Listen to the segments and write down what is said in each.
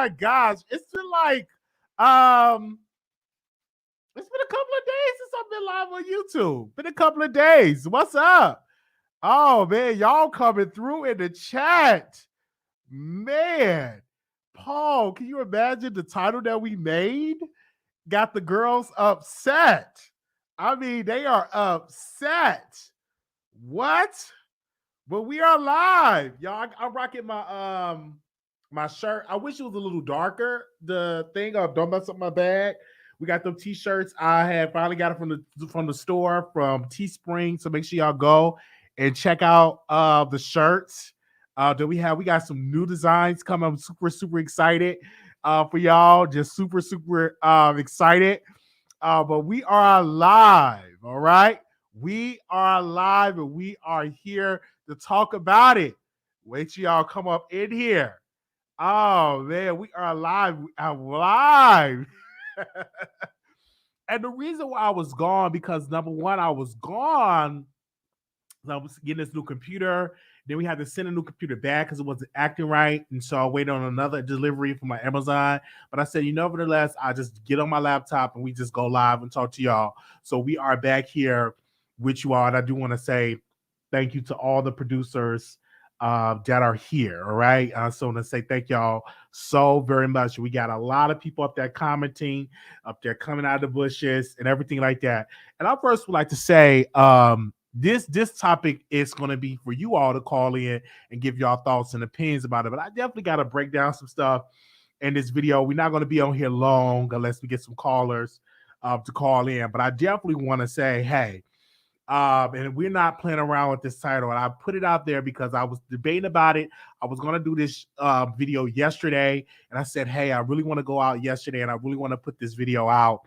my gosh. Um, it's been a couple of days since I've been live on YouTube. Been a couple of days. What's up? Oh man, y'all coming through in the chat. Man. Paul, can you imagine the title that we made? Got the girls upset. I mean, they are upset. What? But we are live, y'all. I'm rocking my shirt. I wish it was a little darker. The thing, don't mess up my bag. We got them t-shirts. I had finally got it from the store from Teespring. So make sure y'all go and check out the shirts that we have. We got some new designs coming. I'm super excited for y'all. Just super excited. But we are live, all right? We are live and we are here to talk about it. Wait till y'all come up in here. Oh man, we are live. We are live. And the reason why I was gone, because number one, I was gone. I was getting this new computer. Then we had to send a new computer back because it wasn't acting right. And so I waited on another delivery from my Amazon. But I said, nevertheless, I just get on my laptop and we just go live and talk to y'all. So we are back here with you all. And I do want to say thank you to all the producers that are here. All right. So I want to say thank y'all so very much. We got a lot of people up there commenting, up there coming out of the bushes and everything like that. And I first would like to say, this topic is going to be for you all to call in and give y'all thoughts and opinions about it. But I definitely got to break down some stuff in this video. We're not going to be on here long unless we get some callers to call in. But I definitely want to say, hey, and we're not playing around with this title. And I put it out there because I was debating about it. I was going to do this video yesterday. And I said, hey, I really want to go out yesterday and I really want to put this video out.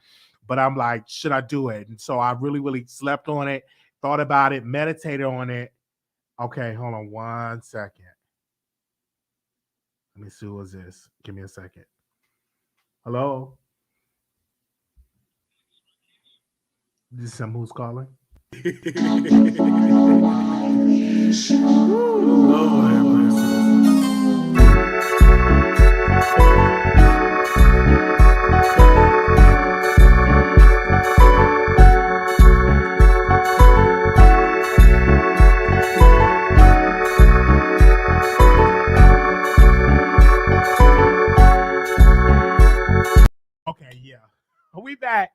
But I'm like, should I do it? And so I really slept on it. Thought about it, meditated on it. Okay, hold on 1 second. Let me see who is this. Give me a second. Hello? This is someone who's calling? Okay, yeah. Are we back?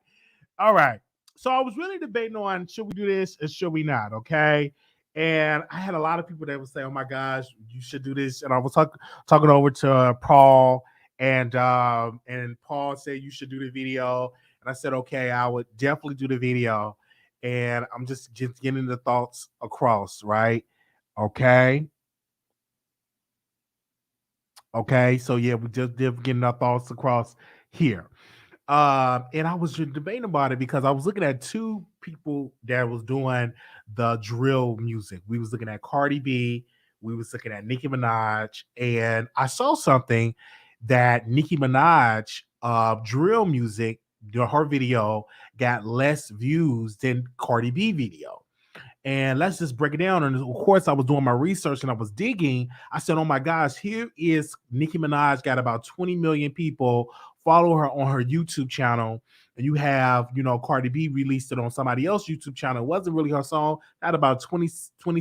All right. So I was really debating on should we do this or should we not, okay? And I had a lot of people that would say, oh my gosh, you should do this. And I was talking over to Paul, and Paul said you should do the video. And I said, okay, I would definitely do the video. And I'm just getting the thoughts across, right? Okay. Okay, so yeah, we just getting our thoughts across here. And I was just debating about it because I was looking at two people that was doing the drill music. We was looking at Cardi B, we was looking at Nicki Minaj, and I saw something that Nicki Minaj drill music, her video got less views than Cardi B video. And let's just break it down. And of course, I was doing my research and I was digging. I said, oh my gosh, here is Nicki Minaj, got about 20 million people follow her on her YouTube channel. And you have, Cardi B released it on somebody else's YouTube channel. It wasn't really her song, had about 20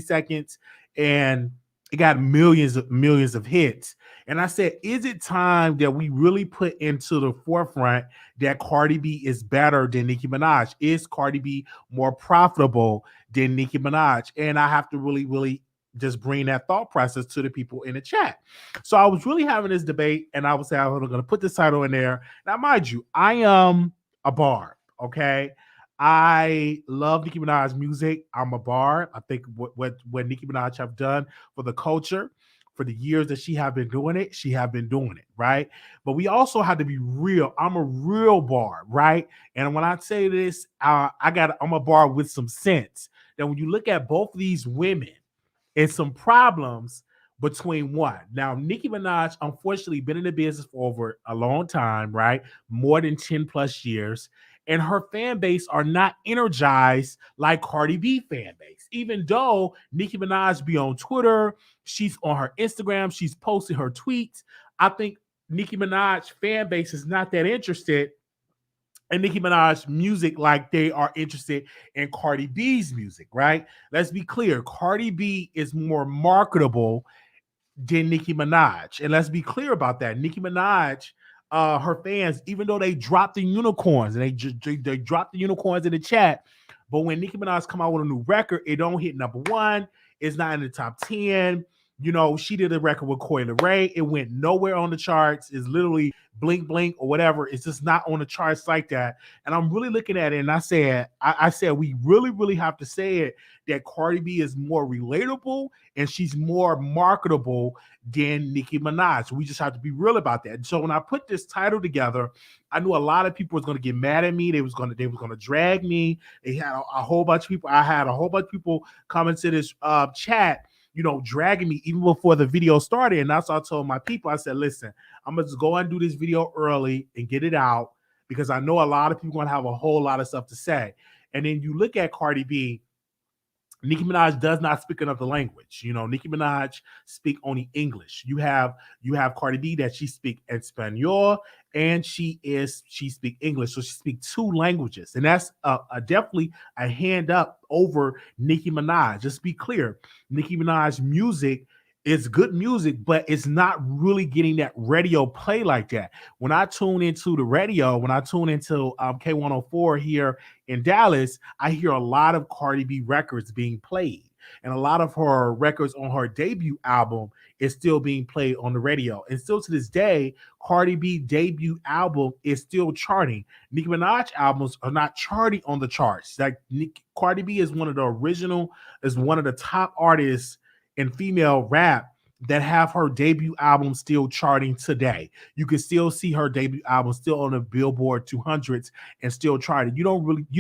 seconds. And it got millions of hits. And I said, is it time that we really put into the forefront that Cardi B is better than Nicki Minaj? Is Cardi B more profitable than Nicki Minaj? And I have to really just bring that thought process to the people in the chat. So I was really having this debate, and I was saying I'm going to put this title in there. Now, mind you, I am a barb, okay? I love Nicki Minaj's music. I'm a barb. I think what Nicki Minaj have done for the culture, for the years that she have been doing it, right? But we also have to be real. I'm a real barb, right? And when I say this, I'm a barb with some sense. That when you look at both of these women, it's some problems between one. Now, Nicki Minaj, unfortunately, been in the business for over a long time, right? More than 10 plus years. And her fan base are not energized like Cardi B fan base. Even though Nicki Minaj be on Twitter, she's on her Instagram, she's posting her tweets. I think Nicki Minaj fan base is not that interested in Nicki Minaj music like they are interested in Cardi B's music, right? Let's be clear. Cardi B is more marketable than Nicki Minaj. And let's be clear about that. Nicki Minaj, her fans, even though they dropped the unicorns and they dropped the unicorns in the chat, but when Nicki Minaj come out with a new record, it don't hit number one. It's not in the top 10. You know, she did a record with Coi Leray. It went nowhere on the charts. It's literally blink, blink, or whatever. It's just not on the charts like that. And I'm really looking at it, and I said, we really, really have to say it that Cardi B is more relatable and she's more marketable than Nicki Minaj. We just have to be real about that. And so when I put this title together, I knew a lot of people was going to get mad at me. They was going to drag me. They had a whole bunch of people. I had a whole bunch of people come into this chat, you know, dragging me even before the video started. And that's why I told my people, I said, listen, I'm going to just go and do this video early and get it out because I know a lot of people going to have a whole lot of stuff to say. And then you look at Cardi B, Nicki Minaj does not speak another language. You know, Nicki Minaj speak only English. You have Cardi B that she speak Espanol and she speak English. So she speak two languages. And that's definitely a hand up over Nicki Minaj. Just be clear. Nicki Minaj music is good music, but it's not really getting that radio play like that. When I tune into the radio, when I tune into K104 here in Dallas, I hear a lot of Cardi B records being played. And a lot of her records on her debut album is still being played on the radio. And still to this day, Cardi B debut album is still charting. Nicki Minaj albums are not charting on the charts. Like Cardi B is one of the top artists in female rap that have her debut album still charting today. You can still see her debut album still on the Billboard 200s and still charting. You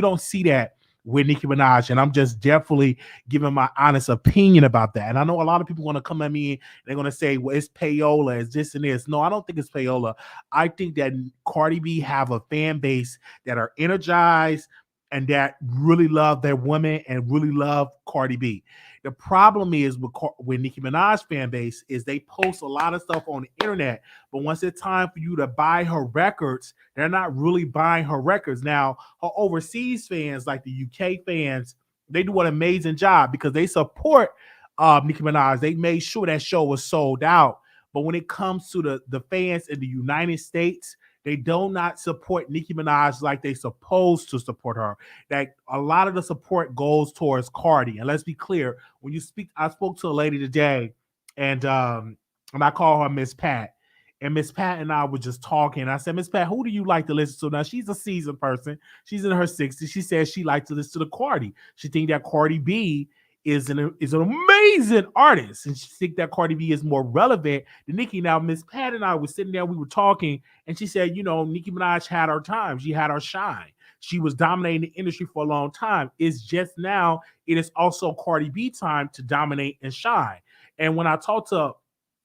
don't see that with Nicki Minaj, and I'm just definitely giving my honest opinion about that. And I know a lot of people want to come at me and they're going to say, well, it's payola, it's this and this. No, I don't think it's payola. I think that Cardi B have a fan base that are energized and that really love their women and really love Cardi B. The problem is with Nicki Minaj fan base is they post a lot of stuff on the internet, but once it's time for you to buy her records, they're not really buying her records. Now, her overseas fans, like the UK fans, they do an amazing job because they support Nicki Minaj. They made sure that show was sold out. But when it comes to the fans in the United States, they do not support Nicki Minaj like they supposed to support her. That a lot of the support goes towards Cardi. And let's be clear, when you speak, I spoke to a lady today, and I call her Miss Pat. And Miss Pat and I were just talking. I said, Miss Pat, who do you like to listen to? Now, she's a seasoned person. She's in her 60s. She says she likes to listen to Cardi. She thinks that Cardi B is an amazing artist, and she think that Cardi B is more relevant than Nicki. Now, Miss Pat and I were sitting there, we were talking, and she said, you know, Nicki Minaj had her time. She had her shine. She was dominating the industry for a long time. It's just now, it is also Cardi B time to dominate and shine. And when I talked to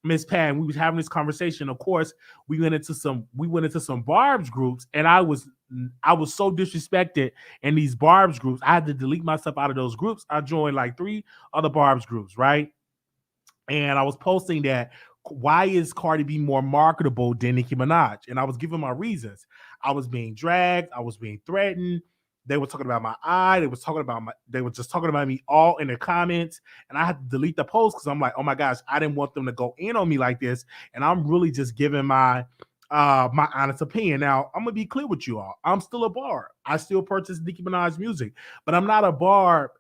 Miss Pat, and we was having this conversation, of course, we went into some Barb's groups, and I was so disrespected in these Barb's groups. I had to delete myself out of those groups. I joined like 3 other Barb's groups, right? And I was posting that, why is Cardi B more marketable than Nicki Minaj? And I was giving my reasons. I was being dragged. I was being threatened. They were talking about my eye. They were just talking about me all in the comments. And I had to delete the post because I'm like, oh my gosh, I didn't want them to go in on me like this. And I'm really just giving my honest opinion. Now, I'm gonna be clear with you all. I'm still a Barb. I still purchase Nicki Minaj music, but I'm not a Barb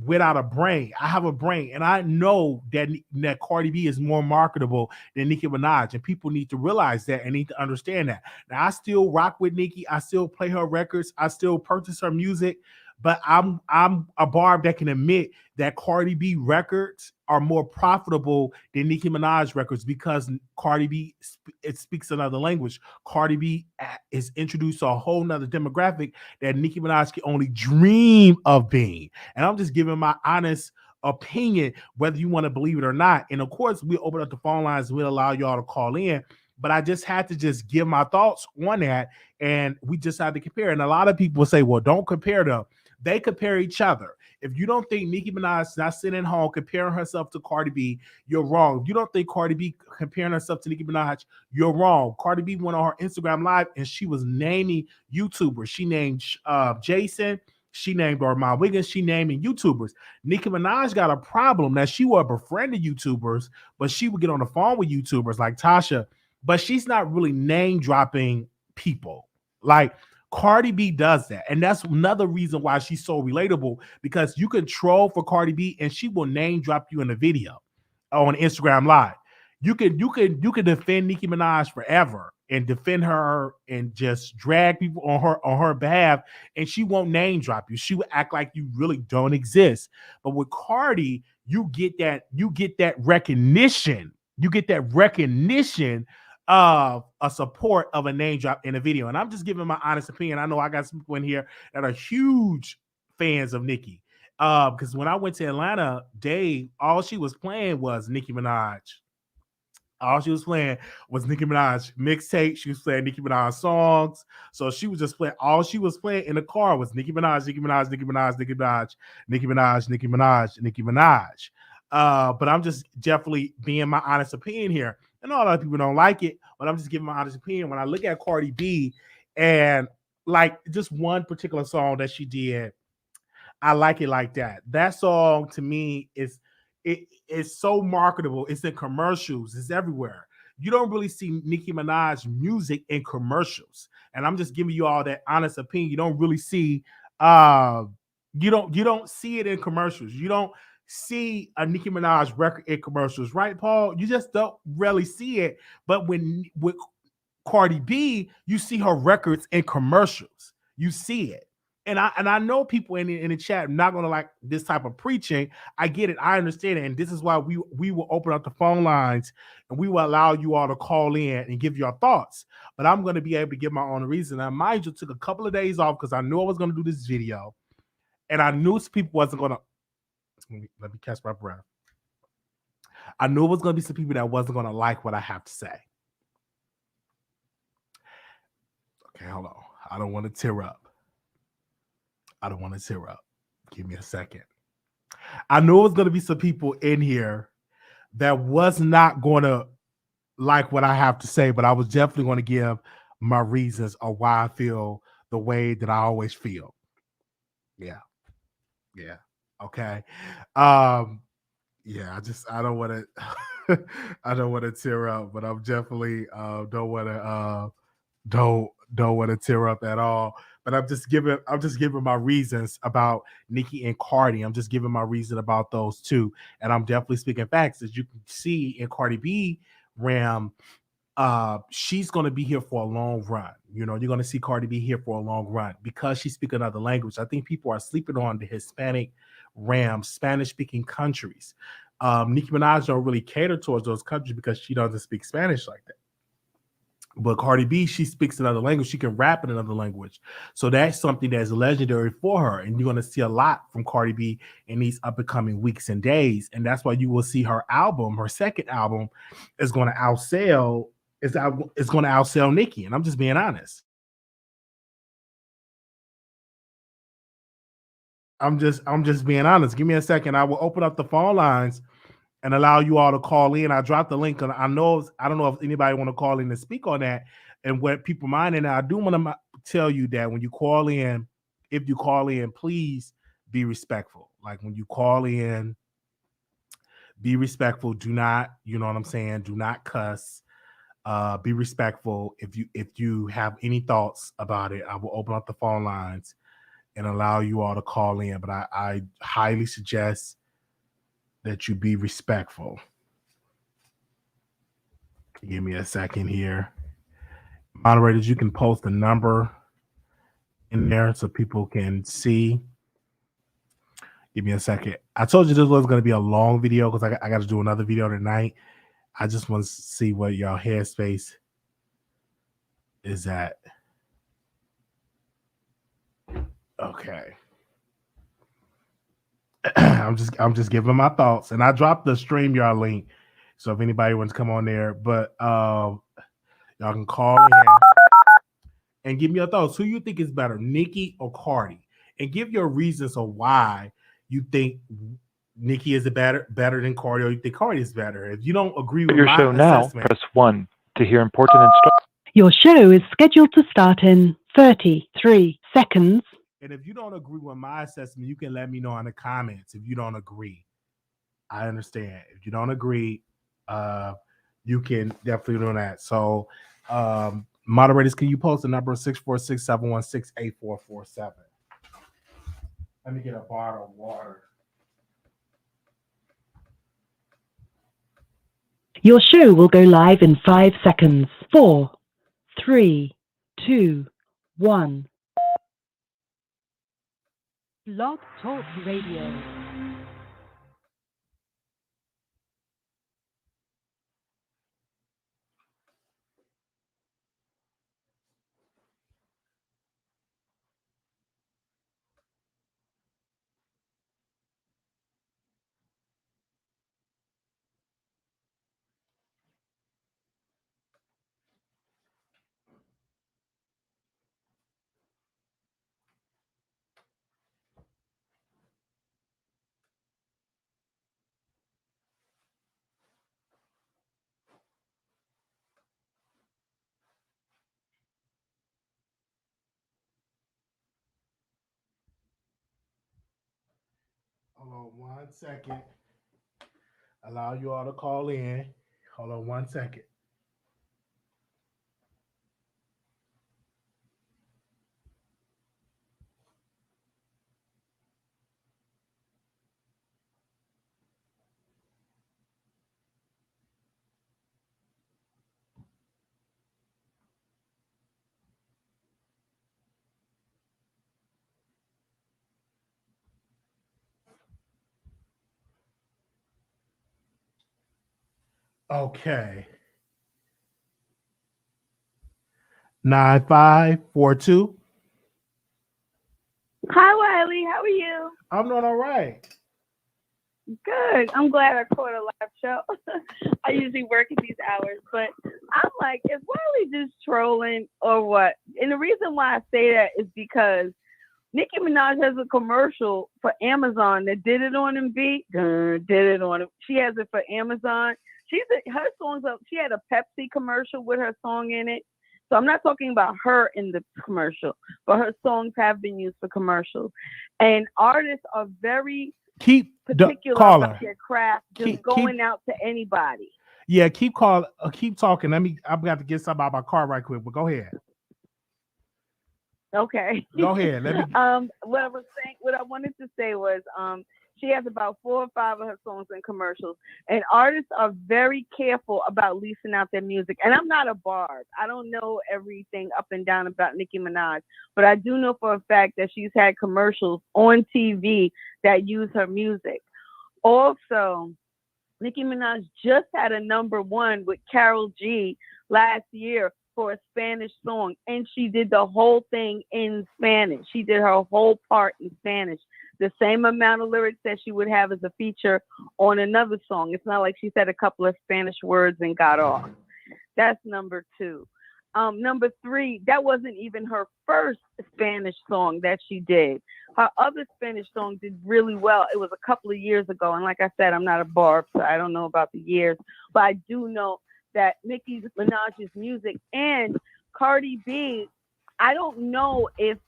without a brain. I have a brain, and I know that Cardi B is more marketable than Nicki Minaj, and people need to realize that and need to understand that. Now, I still rock with Nicki. I still play her records. I still purchase her music, but I'm a Barb that can admit that Cardi B records are more profitable than Nicki Minaj records because Cardi B it speaks another language. Cardi B is introduced to a whole nother demographic that Nicki Minaj can only dream of being. And I'm just giving my honest opinion, whether you want to believe it or not. And of course, we open up the phone lines. We'll allow y'all to call in. But I just had to just give my thoughts on that. And we just had to compare. And a lot of people say, well, don't compare them. They compare each other. If you don't think Nicki Minaj is not sitting at home comparing herself to Cardi B, you're wrong. If you don't think Cardi B comparing herself to Nicki Minaj, you're wrong. Cardi B went on her Instagram live and she was naming YouTubers. She named Jason. She named Armand Wiggins. She naming YouTubers. Nicki Minaj got a problem. Now she was befriending YouTubers, but she would get on the phone with YouTubers like Tasha, but she's not really name dropping people. Like Cardi B does that. And that's another reason why she's so relatable, because you can troll for Cardi B and she will name drop you in a video on Instagram Live. You can defend Nicki Minaj forever and defend her and just drag people on her behalf, and she won't name drop you. She will act like you really don't exist. But with Cardi, you get that recognition. You get that recognition of a support of a name drop in a video. And I'm just giving my honest opinion. I know I got some people in here that are huge fans of Nicki. Because when I went to Atlanta, Dave, all she was playing was Nicki Minaj. All she was playing was Nicki Minaj mixtape. She was playing Nicki Minaj songs. So she was just playing. All she was playing in the car was Nicki Minaj, Nicki Minaj, Nicki Minaj, Nicki Minaj, Nicki Minaj, Nicki Minaj, Nicki Minaj. But I'm just definitely being my honest opinion here. I know a lot of people don't like it, but I'm just giving my honest opinion. When I look at Cardi B and like just one particular song that she did, I like it like that. That song to me is so marketable. It's in commercials. It's everywhere. You don't really see Nicki Minaj music in commercials, and I'm just giving you all that honest opinion. You don't really see, you don't see it in commercials. You don't see a Nicki Minaj record in commercials, right, Paul? You just don't really see it. But when with Cardi B, you see her records in commercials. You see it. And I know people in the chat not gonna like this type of preaching. I get it, I understand it, and this is why we will open up the phone lines and we will allow you all to call in and give your thoughts. But I'm gonna be able to give my own reason. Now, mind you, took a couple of days off because I knew I was gonna do this video, and I knew people wasn't gonna. Let me catch my breath. I knew it was gonna be some people that wasn't gonna like what I have to say. Okay, hold on. I don't want to tear up. Give me a second. I knew it was going to be some people in here that was not going to like what I have to say, but I was definitely going to give my reasons of why I feel the way that I always feel. Yeah. Okay. Yeah, I don't want to I don't want to tear up, but I'm definitely don't want to don't want to tear up at all. But I'm just giving my reasons about Nicki and Cardi. I'm just giving my reason about those two, and I'm definitely speaking facts. As you can see in Cardi B Ram, she's going to be here for a long run. You know, you're going to see Cardi B here for a long run because she speaks another language. I think people are sleeping on the Hispanic Ram, Spanish speaking countries. Nicki Minaj don't really cater towards those countries because she doesn't speak Spanish like that. But Cardi B, she speaks another language. She can rap in another language. So that's something that's legendary for her. And you're going to see a lot from Cardi B in these up and coming weeks and days. And that's why you will see her album, her second album, is going to outsell. It's going to outsell Nicki. And I'm just being honest. I'm just being honest. Give me a second. I will open up the phone lines and allow you all to call in. I dropped the link. I don't know if anybody want to call in and speak on that and what people mind. And I do want to tell you that when you call in, if you call in, please be respectful. Like when you call in, be respectful. Do not, you know what I'm saying? Do not cuss. Be respectful. If you have any thoughts about it, I will open up the phone lines and allow you all to call in. But I highly suggest that you be respectful. Give me a second here. Moderators, you can post the number in there so people can see. Give me a second. I told you this was going to be a long video because I got to do another video tonight. I just want to see what y'all headspace is at. Okay. I'm just giving my thoughts, and I dropped the StreamYard link, so if anybody wants to come on there, but y'all can call in and give me your thoughts. Who you think is better, Nicki or Cardi? And give your reasons of why you think Nicki is better than Cardi, or you think Cardi is better. If you don't agree Start with your my show now. assessment, Press 1 to hear important instructions. Your show is scheduled to start in 33 seconds. and if you don't agree with my assessment, you can let me know in the comments if you don't agree. I understand. If you don't agree, uh, you can definitely do that. So, moderators, can you post the number 646-716-8447? Let me get a bottle of water. Your show will go live in 5 seconds. 4, 3, 2, 1. Blog Talk Radio. Hold on 1 second. Allow you all to call in. Hold on 1 second. Okay. 9542. Hi, Wiley. How are you? I'm doing all right. Good. I'm glad I caught a live show. I usually work at these hours, but I'm like, is Wiley just trolling or what? And the reason why I say that is because Nicki Minaj has a commercial for Amazon that did it on MV. Did it on it. She has it for Amazon. Her songs up. She had a Pepsi commercial with her song in it. So I'm not talking about her in the commercial, but her songs have been used for commercials. And artists are very Keep particular caller. about their craft, just Keep going out to anybody. Yeah, keep talking. I'm going to get something out of my car right quick, but go ahead. Okay. Go ahead. Let me. What I wanted to say was, she has about 4 or 5 of her songs in commercials, and artists are very careful about leasing out their music. And I'm not a barb. I don't know everything up and down about Nicki Minaj, but I do know for a fact that she's had commercials on TV that use her music. Also, Nicki Minaj just had a #1 with Karol G last year for a Spanish song, and she did the whole thing in Spanish. She did her whole part in Spanish, the same amount of lyrics that she would have as a feature on another song. It's not like she said a couple of Spanish words and got off. That's #2. #3, that wasn't even her first Spanish song that she did. Her other Spanish song did really well. It was a couple of years ago. And like I said, I'm not a barb, so I don't know about the years. But I do know that Nicki Minaj's music and Cardi B, I don't know if,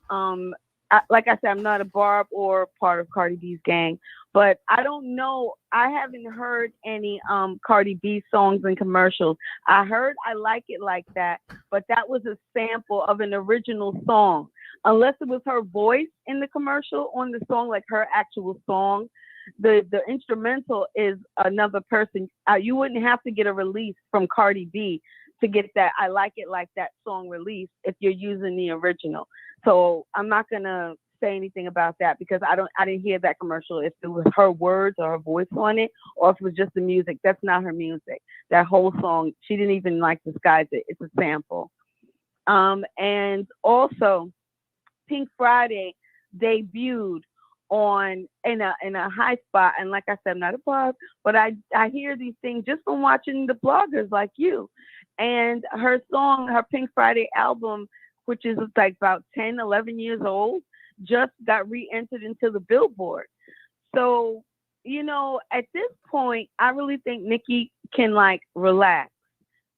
like I said, I'm not a barb or part of Cardi B's gang, but I don't know. I haven't heard any Cardi B songs and commercials. I heard I Like It Like That, but that was a sample of an original song. Unless it was her voice in the commercial on the song, like her actual song, the instrumental is another person. You wouldn't have to get a release from Cardi B to get that I Like It Like That song released if you're using the original. So I'm not gonna say anything about that because I didn't hear that commercial if it was her words or her voice on it or if it was just the music. That's not her music. That whole song, she didn't even like disguise it. It's a sample. And also Pink Friday debuted in a high spot, and like I said, I'm not a blog, but I hear these things just from watching the bloggers like you. And her song, her Pink Friday album, which is like about 10, 11 years old, just got re-entered into the Billboard. So, at this point, I really think Nicki can like relax.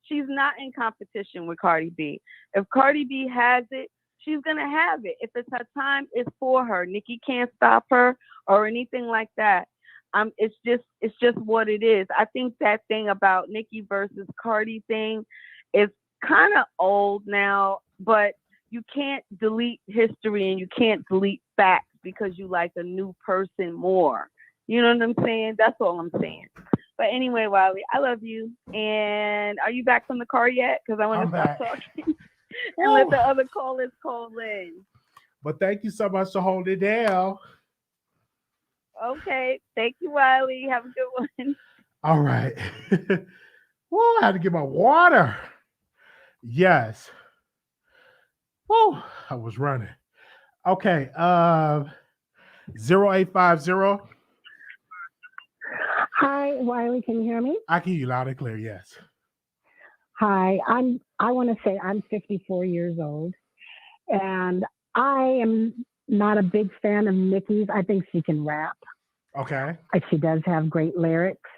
She's not in competition with Cardi B. If Cardi B has it, she's gonna have it. If it's her time, it's for her. Nicki can't stop her or anything like that. It's just what it is. I think that thing about Nicki versus Cardi thing is kind of old now, but you can't delete history and you can't delete facts because you like a new person more. You know what I'm saying? That's all I'm saying. But anyway, Wiley, I love you. And are you back from the car yet? Because I want I'm to stop back. talking and let the other callers call in. But thank you so much for holding it down. Okay. Thank you, Wiley. Have a good one. All right. Woo, I had to get my water. Yes. Woo, I was running. Okay. 0850. Hi, Wiley. Can you hear me? I can hear you loud and clear. Yes. Hi. I want to say I'm 54 years old, and I am not a big fan of Nicki's. I think she can rap. Okay. She does have great lyrics.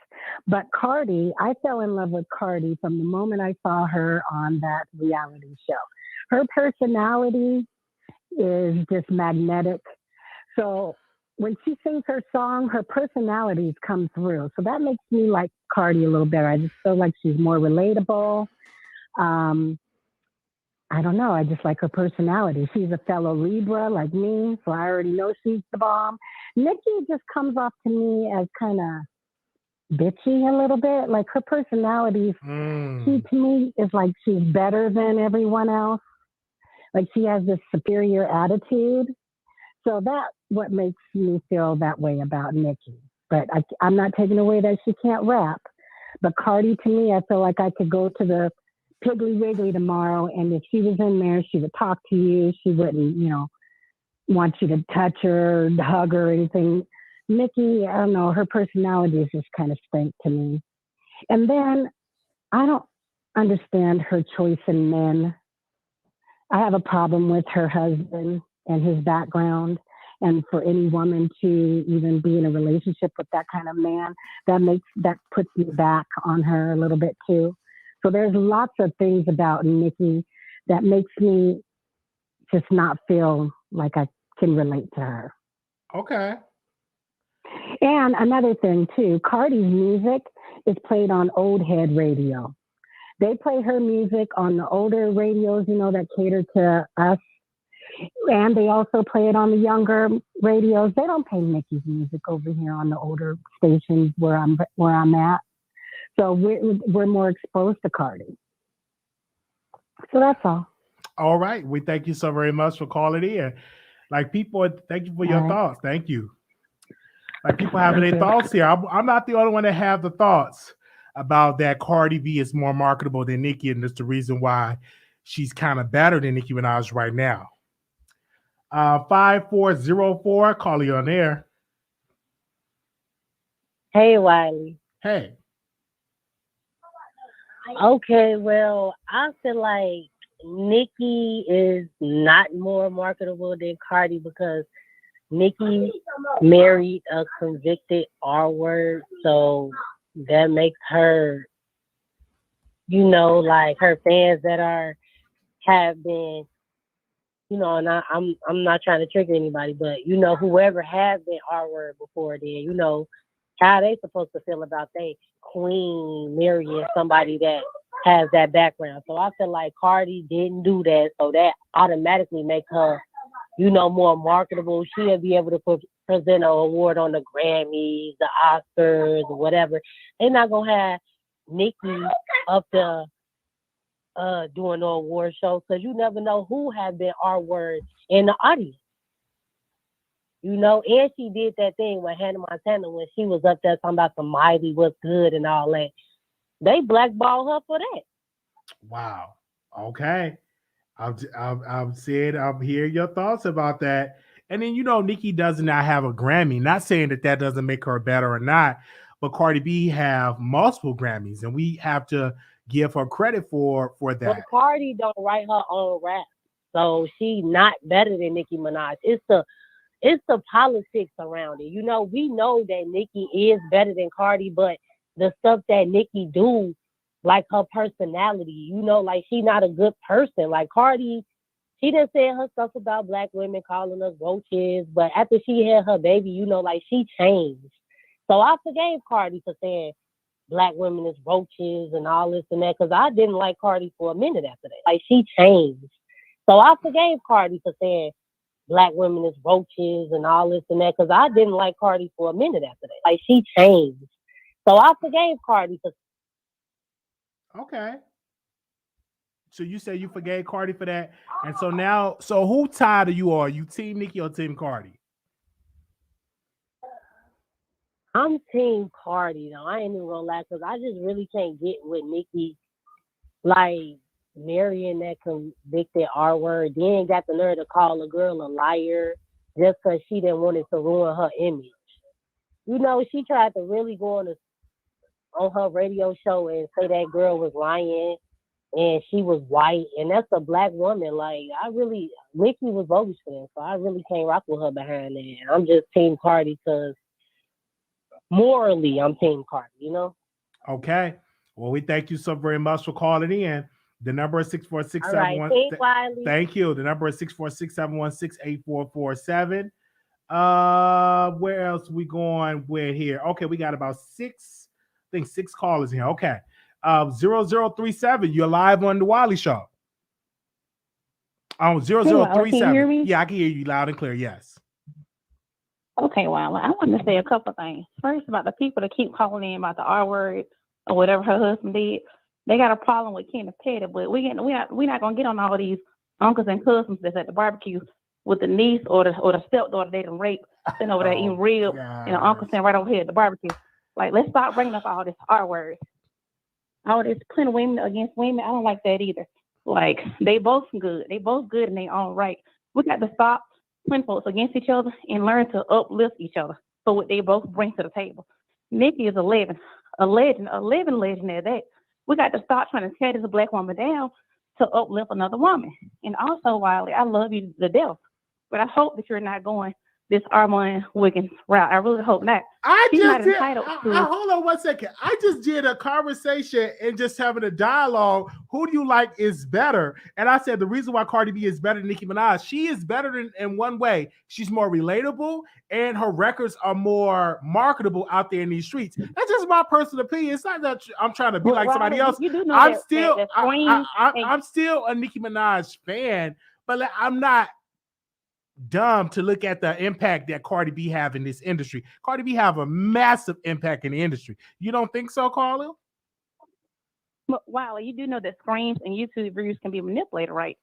But Cardi, I fell in love with Cardi from the moment I saw her on that reality show. Her personality is just magnetic. So when she sings her song, her personalities come through. So that makes me like Cardi a little better. I just feel like she's more relatable. I don't know. I just like her personality. She's a fellow Libra like me, so I already know she's the bomb. Nicki just comes off to me as kind of bitchy a little bit. Like her personality, she to me is like she's better than everyone else. Like she has this superior attitude. So that's what makes me feel that way about Nicki. But I'm not taking away that she can't rap. But Cardi, to me, I feel like I could go to the Piggly Wiggly tomorrow, and if she was in there, she would talk to you. She wouldn't, want you to touch her, hug her, or anything. Nicki, I don't know, her personality is just kind of stank to me. And then I don't understand her choice in men. I have a problem with her husband and his background. And for any woman to even be in a relationship with that kind of man, that puts me back on her a little bit too. So there's lots of things about Nicki that makes me just not feel like I can relate to her. Okay. And another thing too, Cardi's music is played on old head radio. They play her music on the older radios, that cater to us. And they also play it on the younger radios. They don't play Nicki's music over here on the older stations where I'm at. So we're more exposed to Cardi. So that's all. All right. We thank you so very much for calling in. Like people, thank you for your thoughts. Thank you. Like people having their thoughts here. I'm not the only one that have the thoughts about that Cardi B is more marketable than Nicki, and that's the reason why she's kind of better than Nicki Minaj right now. 5404, call you on air. Hey, Wiley. Hey. Okay, well, I feel like Nicki is not more marketable than Cardi because Nicki married a convicted R-word, so that makes her, like her fans that have been, and I'm not trying to trigger anybody, but whoever has been R-word before then, how they supposed to feel about they queen marrying somebody that has that background. So I feel like Cardi didn't do that, so that automatically make her, more marketable. She'll be able to present an award on the Grammys, the Oscars, or whatever. They're not gonna have Nicki up there doing no award shows because you never know who have been R-word in the audience. And she did that thing with Hannah Montana when she was up there talking about the mighty was good and all that. They blackballed her for that. Wow. Okay. I'm hearing your thoughts about that. And then, Nicki does not have a Grammy. Not saying that doesn't make her better or not, but Cardi B have multiple Grammys, and we have to give her credit for that. But Cardi don't write her own rap, so she not better than Nicki Minaj. It's the it's the politics around it. You know, we know that Nicki is better than Cardi, but the stuff that Nicki do, like her personality, you know, like she not a good person. Like Cardi, she done said her stuff about black women calling us roaches, but after she had her baby, you know, like she changed. So I forgave Cardi for saying black women is roaches and all this and that, because I didn't like Cardi for a minute after that. Like she changed. So I forgave Cardi for saying black women is roaches and all this and that, because I didn't like Cardi for a minute after that. Like she changed. So I forgave Cardi for. Okay. So you say you forgave Cardi for that, and so now, so who tied are you? Are you Team Nicki or Team Cardi? I'm Team Cardi though. I ain't even gonna lie, because I just really can't get with Nicki, like marrying that convicted R word. Then got the nerve to call a girl a liar just because she didn't want it to ruin her image. You know, she tried to really go on her radio show and say that girl was lying and she was white, and that's a black woman. Like Nicki was bogus for that, so I really can't rock with her behind that. I'm just Team Cardi because morally I'm Team Cardi, you know? Okay. Well, we thank you so very much for calling in. The number is 646 All right, Team Wiley. Thank you. The number is 646-716-8447. Where else we going with here? Okay, we got about six callers here. Okay. 0037, you're live on the Wiley Show. 0037. Can you hear me? Yeah, I can hear you loud and clear. Yes. Okay, well, I want to say a couple things. First, about the people that keep calling in about the R word or whatever her husband did. They got a problem with Kenneth Petty, but we're not gonna get on all these uncles and cousins that's at the barbecue with the niece or the stepdaughter they done raped, sitting over there eating ribs, and the uncle sitting right over here at the barbecue. Like, let's stop bringing up all this R word. All this putting women against women, I don't like that either. Like, they both good. They both good in their own right. We got to stop putting folks against each other and learn to uplift each other for what they both bring to the table. Nicki is a living legend at that. We got to stop trying to tear this black woman down to uplift another woman. And also, Wiley, I love you to death, but I hope that you're not going this Armand Wiggins route. I really hope not. She's not entitled to. Hold on 1 second. I just did a conversation and just having a dialogue. Who do you like is better? And I said the reason why Cardi B is better than Nicki Minaj, she is better in one way. She's more relatable and her records are more marketable out there in these streets. That's just my personal opinion. It's not that I'm trying to be like somebody else. You do know I'm still a Nicki Minaj fan, but I'm not dumb to look at the impact that Cardi B have in this industry. Cardi B have a massive impact in the industry. You don't think so, Carla? But Wiley, you do know that screams and YouTube views can be manipulated, right?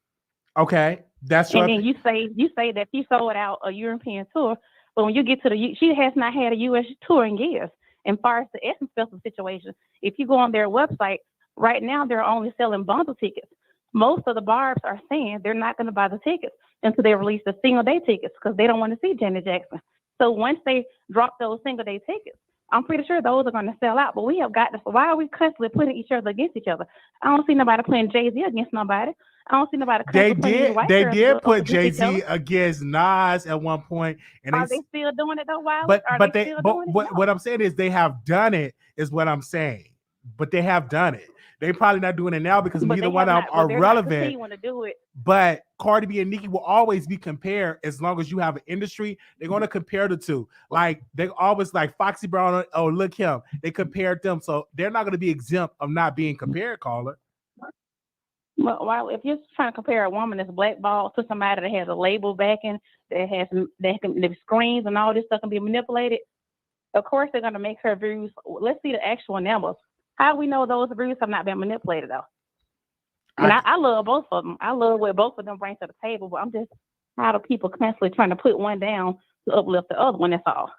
Okay, that's true. And then you say that she sold out a European tour, but when you get to she has not had a U.S. tour in years. And far as the Essence Festival situation, if you go on their website right now, they're only selling bundle tickets. Most of the barbs are saying they're not going to buy the tickets until they release the single day tickets because they don't want to see Janet Jackson. So once they drop those single day tickets, I'm pretty sure those are going to sell out. But we have got to. Why are we constantly putting each other against each other? I don't see nobody putting Jay-Z against nobody. I don't see nobody. They did put Jay-Z against Nas at one point, and are they still doing it though? What I'm saying is they have done it. Is what I'm saying. But they have done it. They probably not doing it now because neither one of them are relevant. But Cardi B and Nicki will always be compared as long as you have an industry. They're going to compare the two. Like they always like Foxy Brown. Oh, look him. They compared them, so they're not going to be exempt of not being compared. Caller. Well, if you're trying to compare a woman that's blackballed to somebody that has a label backing, the screens and all this stuff can be manipulated, of course they're going to make her views. Let's see the actual numbers. How do we know those views have not been manipulated though? And I love both of them. I love what both of them bring to the table, but I'm just tired of people constantly trying to put one down to uplift the other one. That's all.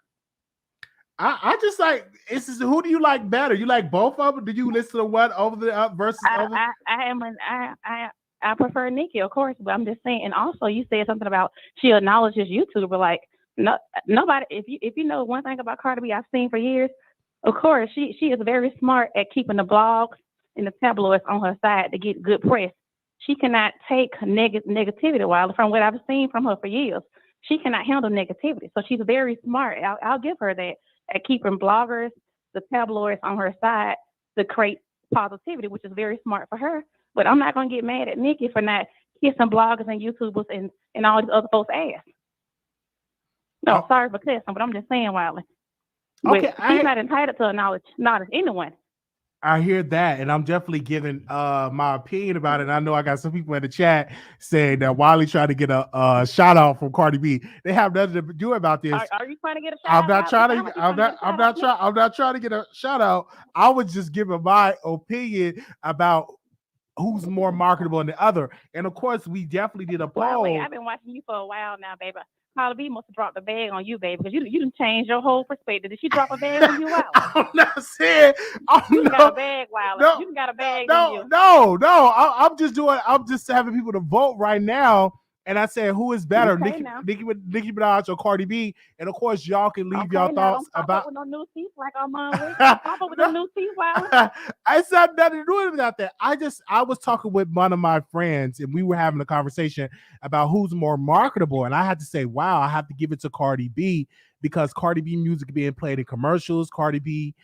I just like who do you like better? You like both of them? Do you listen to one over the versus other? I prefer Nicki, of course, but I'm just saying. And also, you said something about she acknowledges YouTuber. Like nobody. If you know one thing about Cardi B, I've seen for years. Of course, she is very smart at keeping the blogs and the tabloids on her side to get good press. She cannot take negativity, while from what I've seen from her for years. she cannot handle negativity. So she's very smart. I'll give her that at keeping bloggers, the tabloids on her side to create positivity, which is very smart for her. But I'm not gonna get mad at Nicki for not kissing bloggers and YouTubers and all these other folks' ass. No, sorry for cussing, but I'm just saying, Wiley. Okay, But she's not entitled to acknowledge not anyone. I hear that, and I'm definitely giving my opinion about it. And I know I got some people in the chat saying that Wiley tried to get a shout out from Cardi B. They have nothing to do about this. Are you trying to get a shout out? I'm not trying to get a shout out. I was just giving my opinion about who's more marketable than the other. And of course, we definitely did a poll. Wait, I've been watching you for a while now, baby. Cardi B must have dropped a bag on you, baby, because you didn't change your whole perspective. Did she drop a bag on you, Wiley? I'm not saying you got a bag, Wiley. No, you got a bag no, on you. No. I'm just having people to vote right now. And I said, who is better, Okay, Nicki Minaj or Cardi B? And of course, y'all can leave y'all thoughts don't about. Up with no new teeth like I'm on with. Pop up with no new teeth, Wiley. I said nothing to do with that. I was talking with one of my friends, and we were having a conversation about who's more marketable. And I had to say, wow, I have to give it to Cardi B because Cardi B music being played in commercials. Cardi B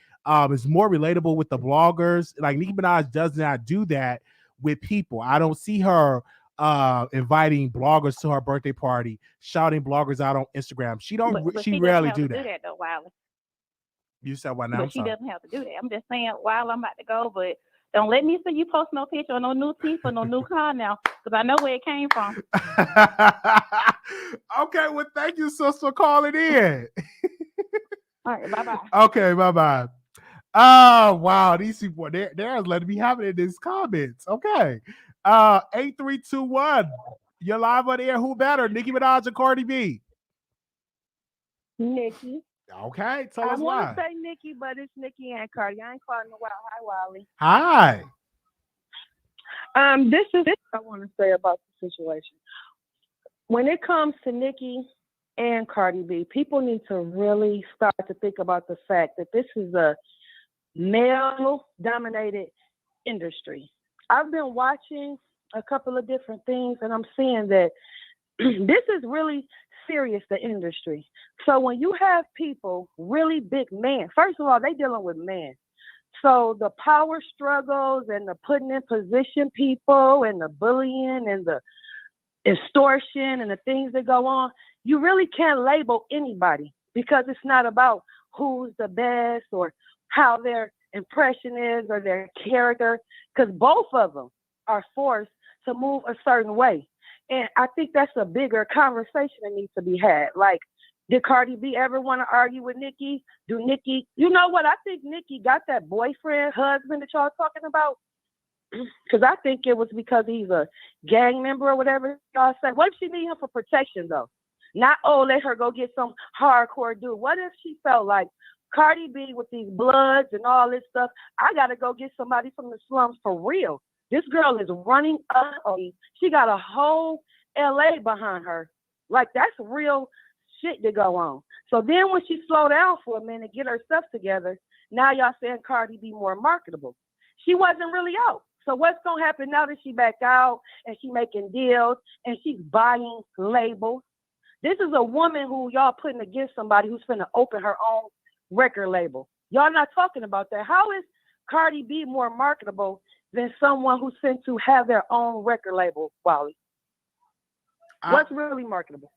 is more relatable with the bloggers. Like Nicki Minaj does not do that with people. I don't see her inviting bloggers to her birthday party, shouting bloggers out on Instagram. She rarely do that though, Wiley. You said what now? But she doesn't have to do that. I'm just saying, while I'm about to go, but don't let me see you post no picture or no new teeth or no new car now, because I know where it came from. Okay, well, thank you, sis, for calling in. All right, bye-bye. Okay, bye-bye. Oh, wow, these people, they're letting me have it in these comments. Okay. 8321. You're live on air. Who better, Nicki Minaj or Cardi B? Nicki. Okay, tell us why. I want to say Nicki, but it's Nicki and Cardi. I ain't calling no while. Hi, Wiley. Hi. This is what I want to say about the situation. When it comes to Nicki and Cardi B, people need to really start to think about the fact that this is a male-dominated industry. I've been watching a couple of different things, and I'm seeing that this is really serious, the industry. So when you have people, really big men, first of all, they dealing with men. So the power struggles and the putting in position people and the bullying and the extortion and the things that go on, you really can't label anybody because it's not about who's the best or how their impression is or their character, because both of them are forced to move a certain way. And I think that's a bigger conversation that needs to be had. Like, did Cardi B ever want to argue with Nicki? You know what? I think Nicki got that boyfriend, husband that y'all talking about. Because I think it was because he's a gang member or whatever y'all say. What if she need him for protection, though? Not, let her go get some hardcore dude. What if she felt like, Cardi B with these bloods and all this stuff, I got to go get somebody from the slums for real. This girl is running up. She got a whole LA behind her. Like, that's real shit to go on. So then when she slow down for a minute, get her stuff together, now y'all saying Cardi B more marketable. She wasn't really out. So what's going to happen now that she back out and she making deals and she's buying labels? This is a woman who y'all putting against somebody who's finna open her own record label. Y'all not talking about that. How is Cardi B more marketable than someone who's sent to have their own record label, Wally? What's really marketable?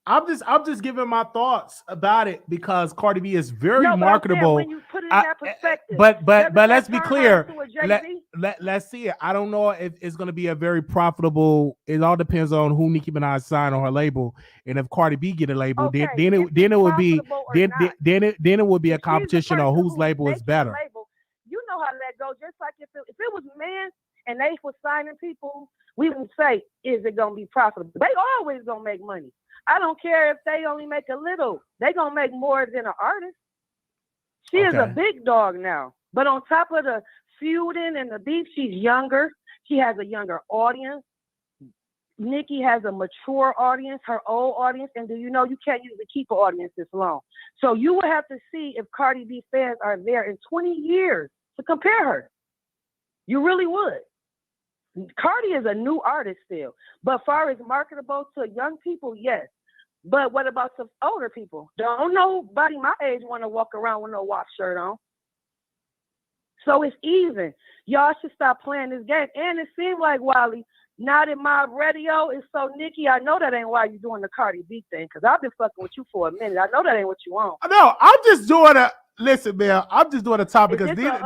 I'm just giving my thoughts about it because Cardi B is very marketable. When you put it in that perspective, but let's be clear. Let's see it. I don't know if it's going to be a very profitable. It all depends on who Nicki Minaj signed on her label, and if Cardi B get a label, then it would be then it would be a competition on whose label is better. You know how that goes. Just like if it was men and they were signing people, we wouldn't say, is it going to be profitable? They always going to make money. I don't care if they only make a little. They going to make more than an artist. She is a big dog now. But on top of the feuding and the beef, she's younger. She has a younger audience. Nicki has a mature audience, her old audience. And do you know you can't usually keep an audience this long? So you would have to see if Cardi B fans are there in 20 years to compare her. You really would. Cardi is a new artist still, but far as marketable to young people, yes. But what about the older people? Don't nobody my age want to walk around with no watch shirt on. So it's even. Y'all should stop playing this game. And it seems like, Wiley, now that my radio is so Nicki, I know that ain't why you doing the Cardi B thing, because I've been fucking with you for a minute. I know that ain't what you want. No, I'm just doing a listen, man. I'm just doing a topic because because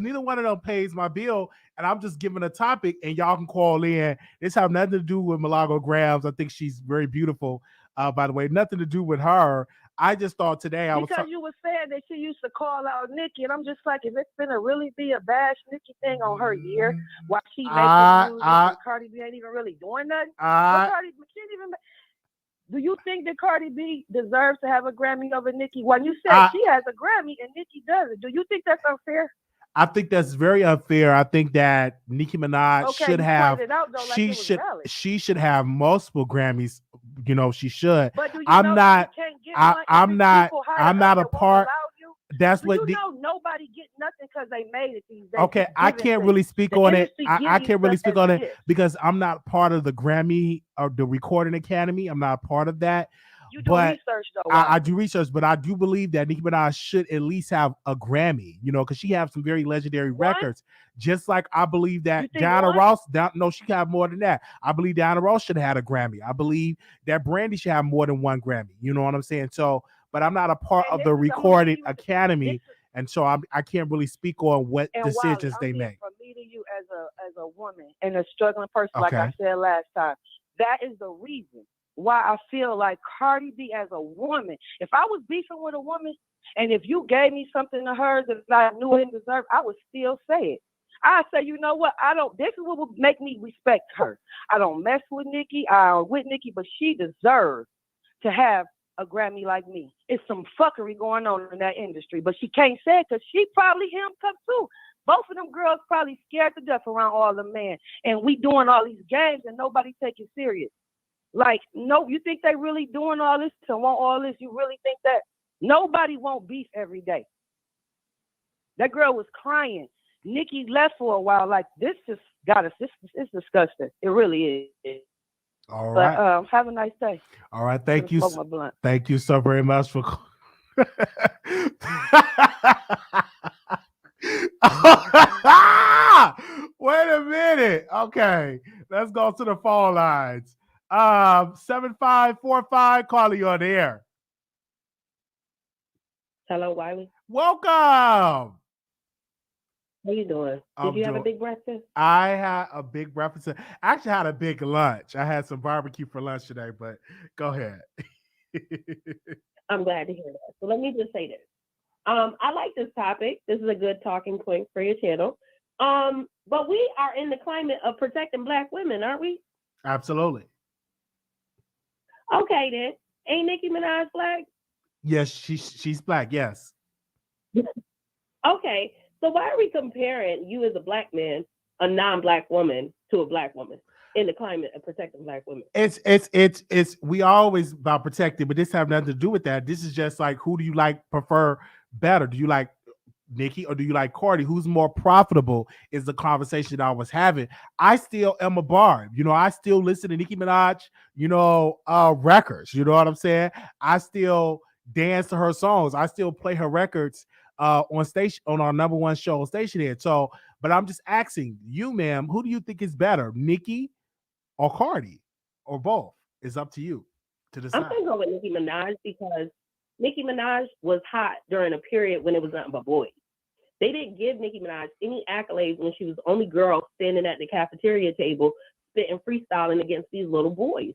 neither one of them pays my bill, and I'm just giving a topic, and y'all can call in. This have nothing to do with Milagro Grams. I think she's very beautiful, by the way. Nothing to do with her. I just thought today because you were saying that she used to call out Nicki, and I'm just like, is it gonna really be a bash Nicki thing on her year while she making music and Cardi B ain't even really doing nothing? Cardi B can't even. Do you think that Cardi B deserves to have a Grammy over Nicki? When you said she has a Grammy and Nicki doesn't, do you think that's unfair? I think that's very unfair. I think that Nicki Minaj should have. She should have multiple Grammys. You know, she should. But do you I'm not a part. That's what nobody gets nothing because they made it these days. Okay, I can't really speak on it. I can't really speak on it because I'm not part of the Grammy or the Recording Academy. I'm not part of that. You do research though. I do research, but I do believe that Nicki Minaj should at least have a Grammy, you know, because she has some very legendary records. Just like I believe that Diana Ross, no, she got more than that. I believe Diana Ross should have had a Grammy. I believe that Brandy should have more than one Grammy. You know what I'm saying? So, but I'm not a part of the Recording Academy, and so I can't really speak on what decisions they make. From me to you as a woman and a struggling person, like I said last time, that is the reason why I feel like Cardi B as a woman, if I was beefing with a woman and if you gave me something to her that I knew I didn't deserve, I would still say it. I say, you know what? This is what would make me respect her. I don't mess with Nicki, but she deserves to have a Grammy like me. It's some fuckery going on in that industry, but she can't say it because she probably him too. Both of them girls probably scared to death around all the men. And we doing all these games and nobody take it serious. Like, no, you think they really doing all this and want all this? You really think that? Nobody want beef every day. That girl was crying. Nicki left for a while. Like, this just got us. It's disgusting. It really is. All right. But have a nice day. All right. Thank you. Thank you so very much for. Wait a minute. Okay. Let's go to the phone lines. 7545, Carly, you're on the air. Hello, Wiley. Welcome. How you doing? Did you have a big breakfast? I had a big breakfast. I actually had a big lunch. I had some barbecue for lunch today, but go ahead. I'm glad to hear that. So let me just say this. I like this topic. This is a good talking point for your channel. But we are in the climate of protecting Black women, aren't we? Absolutely. Okay, then. Ain't Nicki Minaj Black? Yes, she's Black, yes. Okay, so why are we comparing you as a Black man, a non-Black woman, to a Black woman in the climate of protecting Black women? It's we always about protecting, but this have nothing to do with that. This is just like, who do you prefer better? Do you like Nicki or do you like Cardi? Who's more profitable is the conversation I was having. I still am a barb. You know, I still listen to Nicki Minaj, records. You know what I'm saying? I still dance to her songs. I still play her records on our number one show on Station here. So, but I'm just asking you, ma'am, who do you think is better, Nicki or Cardi, or both? It's up to you to decide. I'm gonna go with Nicki Minaj because Nicki Minaj was hot during a period when it was nothing but boys. They didn't give Nicki Minaj any accolades when she was the only girl standing at the cafeteria table spitting freestyling against these little boys.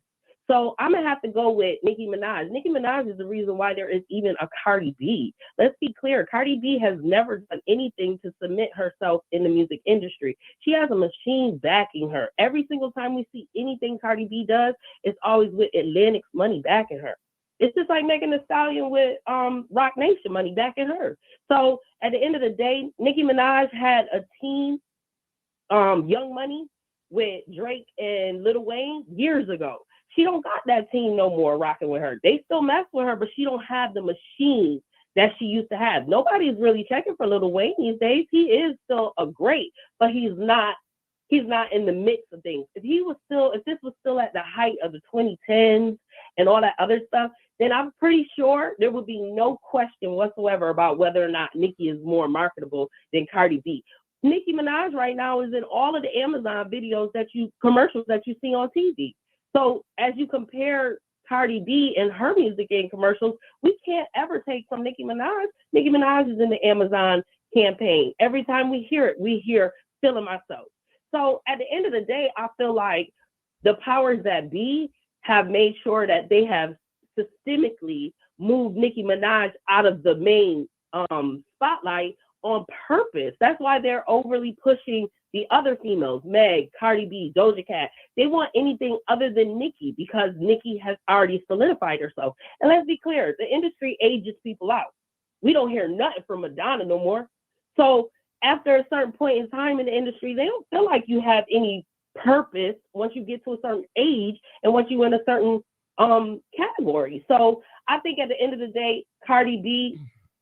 So I'm going to have to go with Nicki Minaj. Nicki Minaj is the reason why there is even a Cardi B. Let's be clear. Cardi B has never done anything to submit herself in the music industry. She has a machine backing her. Every single time we see anything Cardi B does, it's always with Atlantic's money backing her. It's just like Megan Thee Stallion with Rock Nation money backing her. So at the end of the day, Nicki Minaj had a team, Young Money, with Drake and Lil Wayne years ago. She don't got that team no more rocking with her. They still mess with her, but she don't have the machine that she used to have. Nobody's really checking for Lil Wayne these days. He is still a great, but he's not he's not in the mix of things. If this was still at the height of the 2010s and all that other stuff, then I'm pretty sure there would be no question whatsoever about whether or not Nicki is more marketable than Cardi B. Nicki Minaj right now is in all of the Amazon commercials that you see on TV. So as you compare Cardi B and her music in commercials, we can't ever take from Nicki Minaj. Nicki Minaj is in the Amazon campaign. Every time we hear it, we hear Feeling Myself. So at the end of the day, I feel like the powers that be have made sure that they have systemically moved Nicki Minaj out of the main spotlight on purpose. That's why they're overly pushing the other females, Meg, Cardi B, Doja Cat. They want anything other than Nicki because Nicki has already solidified herself. And let's be clear, the industry ages people out. We don't hear nothing from Madonna no more. So after a certain point in time in the industry, they don't feel like you have any purpose once you get to a certain age and once you're in a certain category. So I think at the end of the day, Cardi B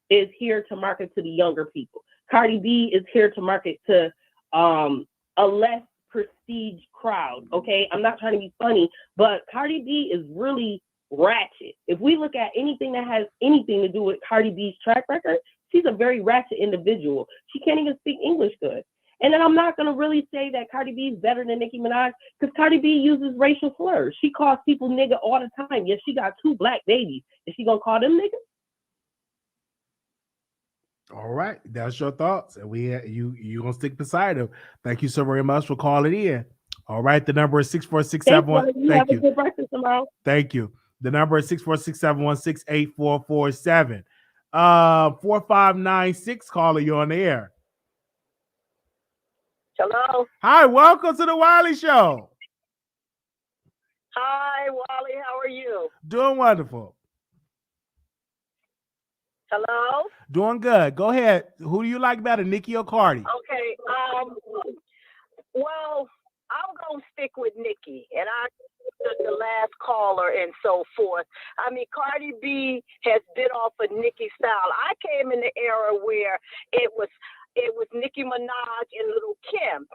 is here to market to the younger people. Cardi B is here to market to a less prestige crowd, okay? I'm not trying to be funny, but Cardi B is really ratchet. If we look at anything that has anything to do with Cardi B's track record, she's a very ratchet individual. She can't even speak English good. And then I'm not going to really say that Cardi B is better than Nicki Minaj because Cardi B uses racial slurs. She calls people nigga all the time. Yes, she got 2 black babies. Is she going to call them niggas? All right, that's your thoughts, and you gonna stick beside him. Thank you so very much for calling in. All right, the number is 64671. Thank you. Good breakfast tomorrow. Thank you. The number is 64671684447. 4596 caller, you're on the air. Hello. Hi, welcome to the Wiley Show. Hi, Wally. How are you? Doing wonderful. Hello. Doing good. Go ahead. Who do you like better, Nicki or Cardi? Okay. Well, I'm gonna stick with Nicki, and I the last caller and so forth. I mean, Cardi B has bit off a Nicki style. I came in the era where it was Nicki Minaj and Little Kim.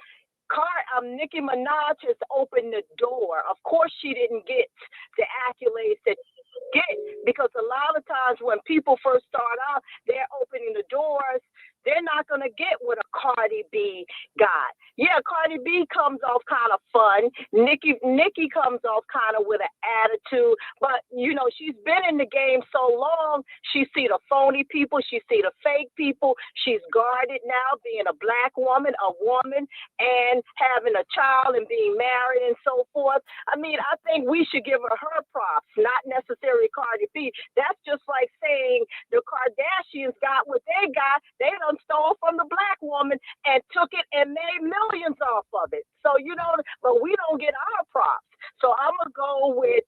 Nicki Minaj has opened the door. Of course, she didn't get the accolades that she get because a lot of times when people first start out, they're opening the doors. They're not going to get what a Cardi B got. Yeah, Cardi B comes off kind of fun. Nicki comes off kind of with an attitude. But, you know, she's been in the game so long, she see the phony people. She see the fake people. She's guarded now being a black woman, and having a child and being married and so forth. I mean, I think we should give her props, not necessarily Cardi B. That's just like saying the Kardashians got what they got. They done stole from the black woman and took it and made millions off of it. So, you know, but we don't get our props. So I'm going to go with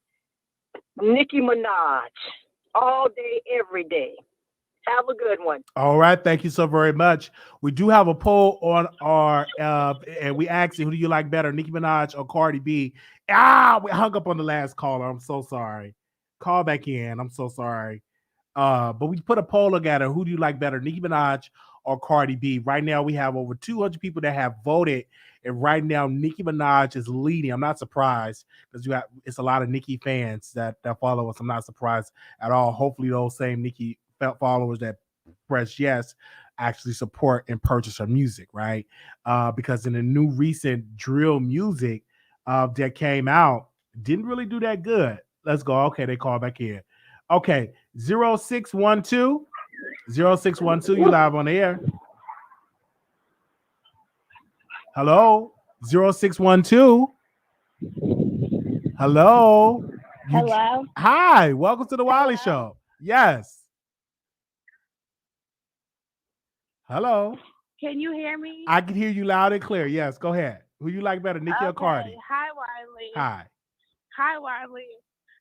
Nicki Minaj all day, every day. Have a good one. All right. Thank you so very much. We do have a poll on our, and we asked you, who do you like better, Nicki Minaj or Cardi B? We hung up on the last caller. I'm so sorry. Call back in. I'm so sorry. But we put a poll together. Who do you like better, Nicki Minaj or Cardi B? Right now, we have over 200 people that have voted. And right now, Nicki Minaj is leading. I'm not surprised because it's a lot of Nicki fans that follow us. I'm not surprised at all. Hopefully, those same Nicki followers that press yes actually support and purchase her music, right? Because in the new recent drill music that came out, didn't really do that good. Let's go. Okay, they call back in. Okay, 0612, you live on the air. Hello, 0612. Hello. Hello. Hi, welcome to the Wiley Show. Yes. Hello. Can you hear me? I can hear you loud and clear. Yes, go ahead. Who you like better, Nicki or Cardi? Hi, Wiley. Hi, Wiley.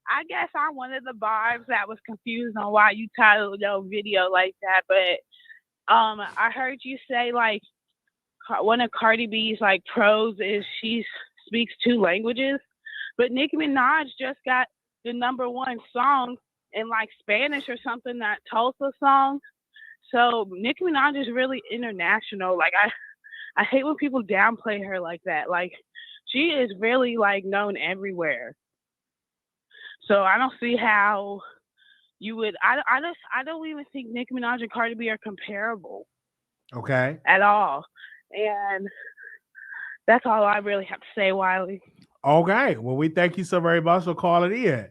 I guess I'm one of the barbs that was confused on why you titled your video like that, but I heard you say like one of Cardi B's like pros is she speaks 2 languages, but Nicki Minaj just got the #1 song in like Spanish or something, that Tulsa song. So Nicki Minaj is really international. Like I hate when people downplay her like that. Like, she is really like known everywhere. So I don't see how you would. I don't even think Nicki Minaj and Cardi B are comparable Okay. at all. And that's all I really have to say, Wiley. Okay. Well, we thank you so very much for calling in.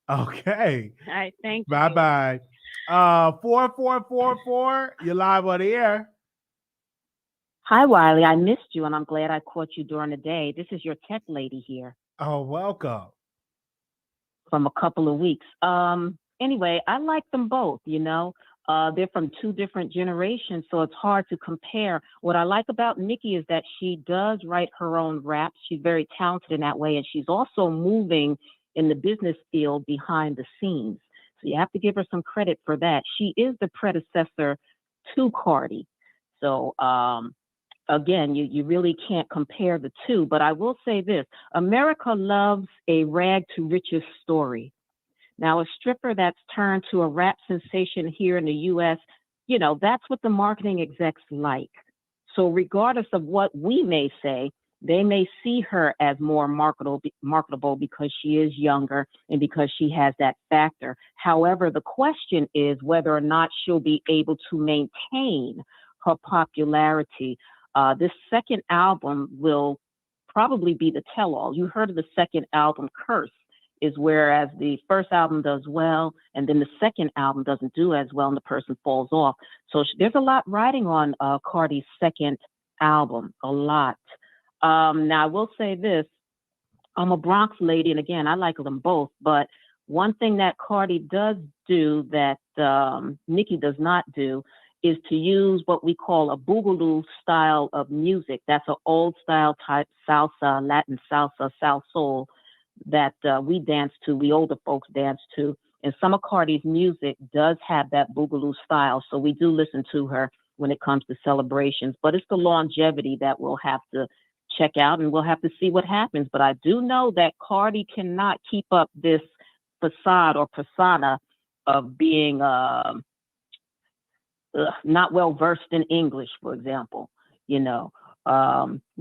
Okay. All right, thank you. Bye-bye. 4444, you're live on the air. Hi, Wiley. I missed you, and I'm glad I caught you during the day. This is your tech lady here Oh, welcome. from a couple of weeks. Anyway, I like them both, you know. They're from two different generations, so it's hard to compare. What I like about Nicki is that she does write her own raps. She's very talented in that way, and she's also moving in the business field behind the scenes. So you have to give her some credit for that. She is the predecessor to Cardi. So again, you really can't compare the two. But I will say this: America loves a rag to riches story. Now, a stripper that's turned to a rap sensation here in the U.S., you know, that's what the marketing execs like. So regardless of what we may say, they may see her as more marketable because she is younger and because she has that factor. However, the question is whether or not she'll be able to maintain her popularity. This second album will probably be the tell-all. You heard of the second album, Curse, is whereas the first album does well, and then the second album doesn't do as well, and the person falls off. So there's a lot riding on Cardi's second album, a lot. Now, I will say this. I'm a Bronx lady, and again, I like them both, but one thing that Cardi does do that Nicki does not do is to use what we call a boogaloo style of music. That's an old style type salsa, Latin salsa, South soul, that we older folks dance to. And some of Cardi's music does have that boogaloo style. So we do listen to her when it comes to celebrations, but it's the longevity that we'll have to check out, and we'll have to see what happens. But I do know that Cardi cannot keep up this facade or persona of being not well versed in English, for example, you know,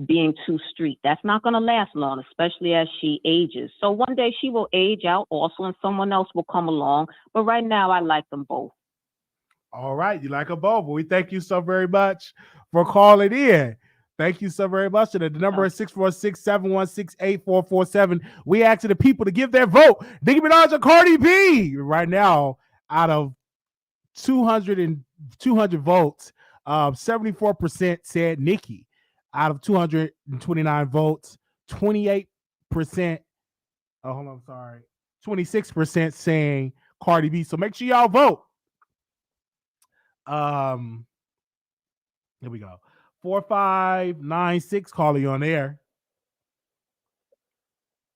being too street. That's not going to last long, especially as she ages. So one day she will age out also, and someone else will come along. But right now, I like them both. All right. You like them both. Well, we thank you so very much for calling in. Thank you so very much. And the number is 646-716-8447. We asking the people to give their vote. Nicki Minaj or Cardi B. Right now, out of 200 votes, 74% said Nicki. Out of 229 votes, 28%, 26% saying Cardi B. So make sure y'all vote. Here we go. 4596, calling you on air.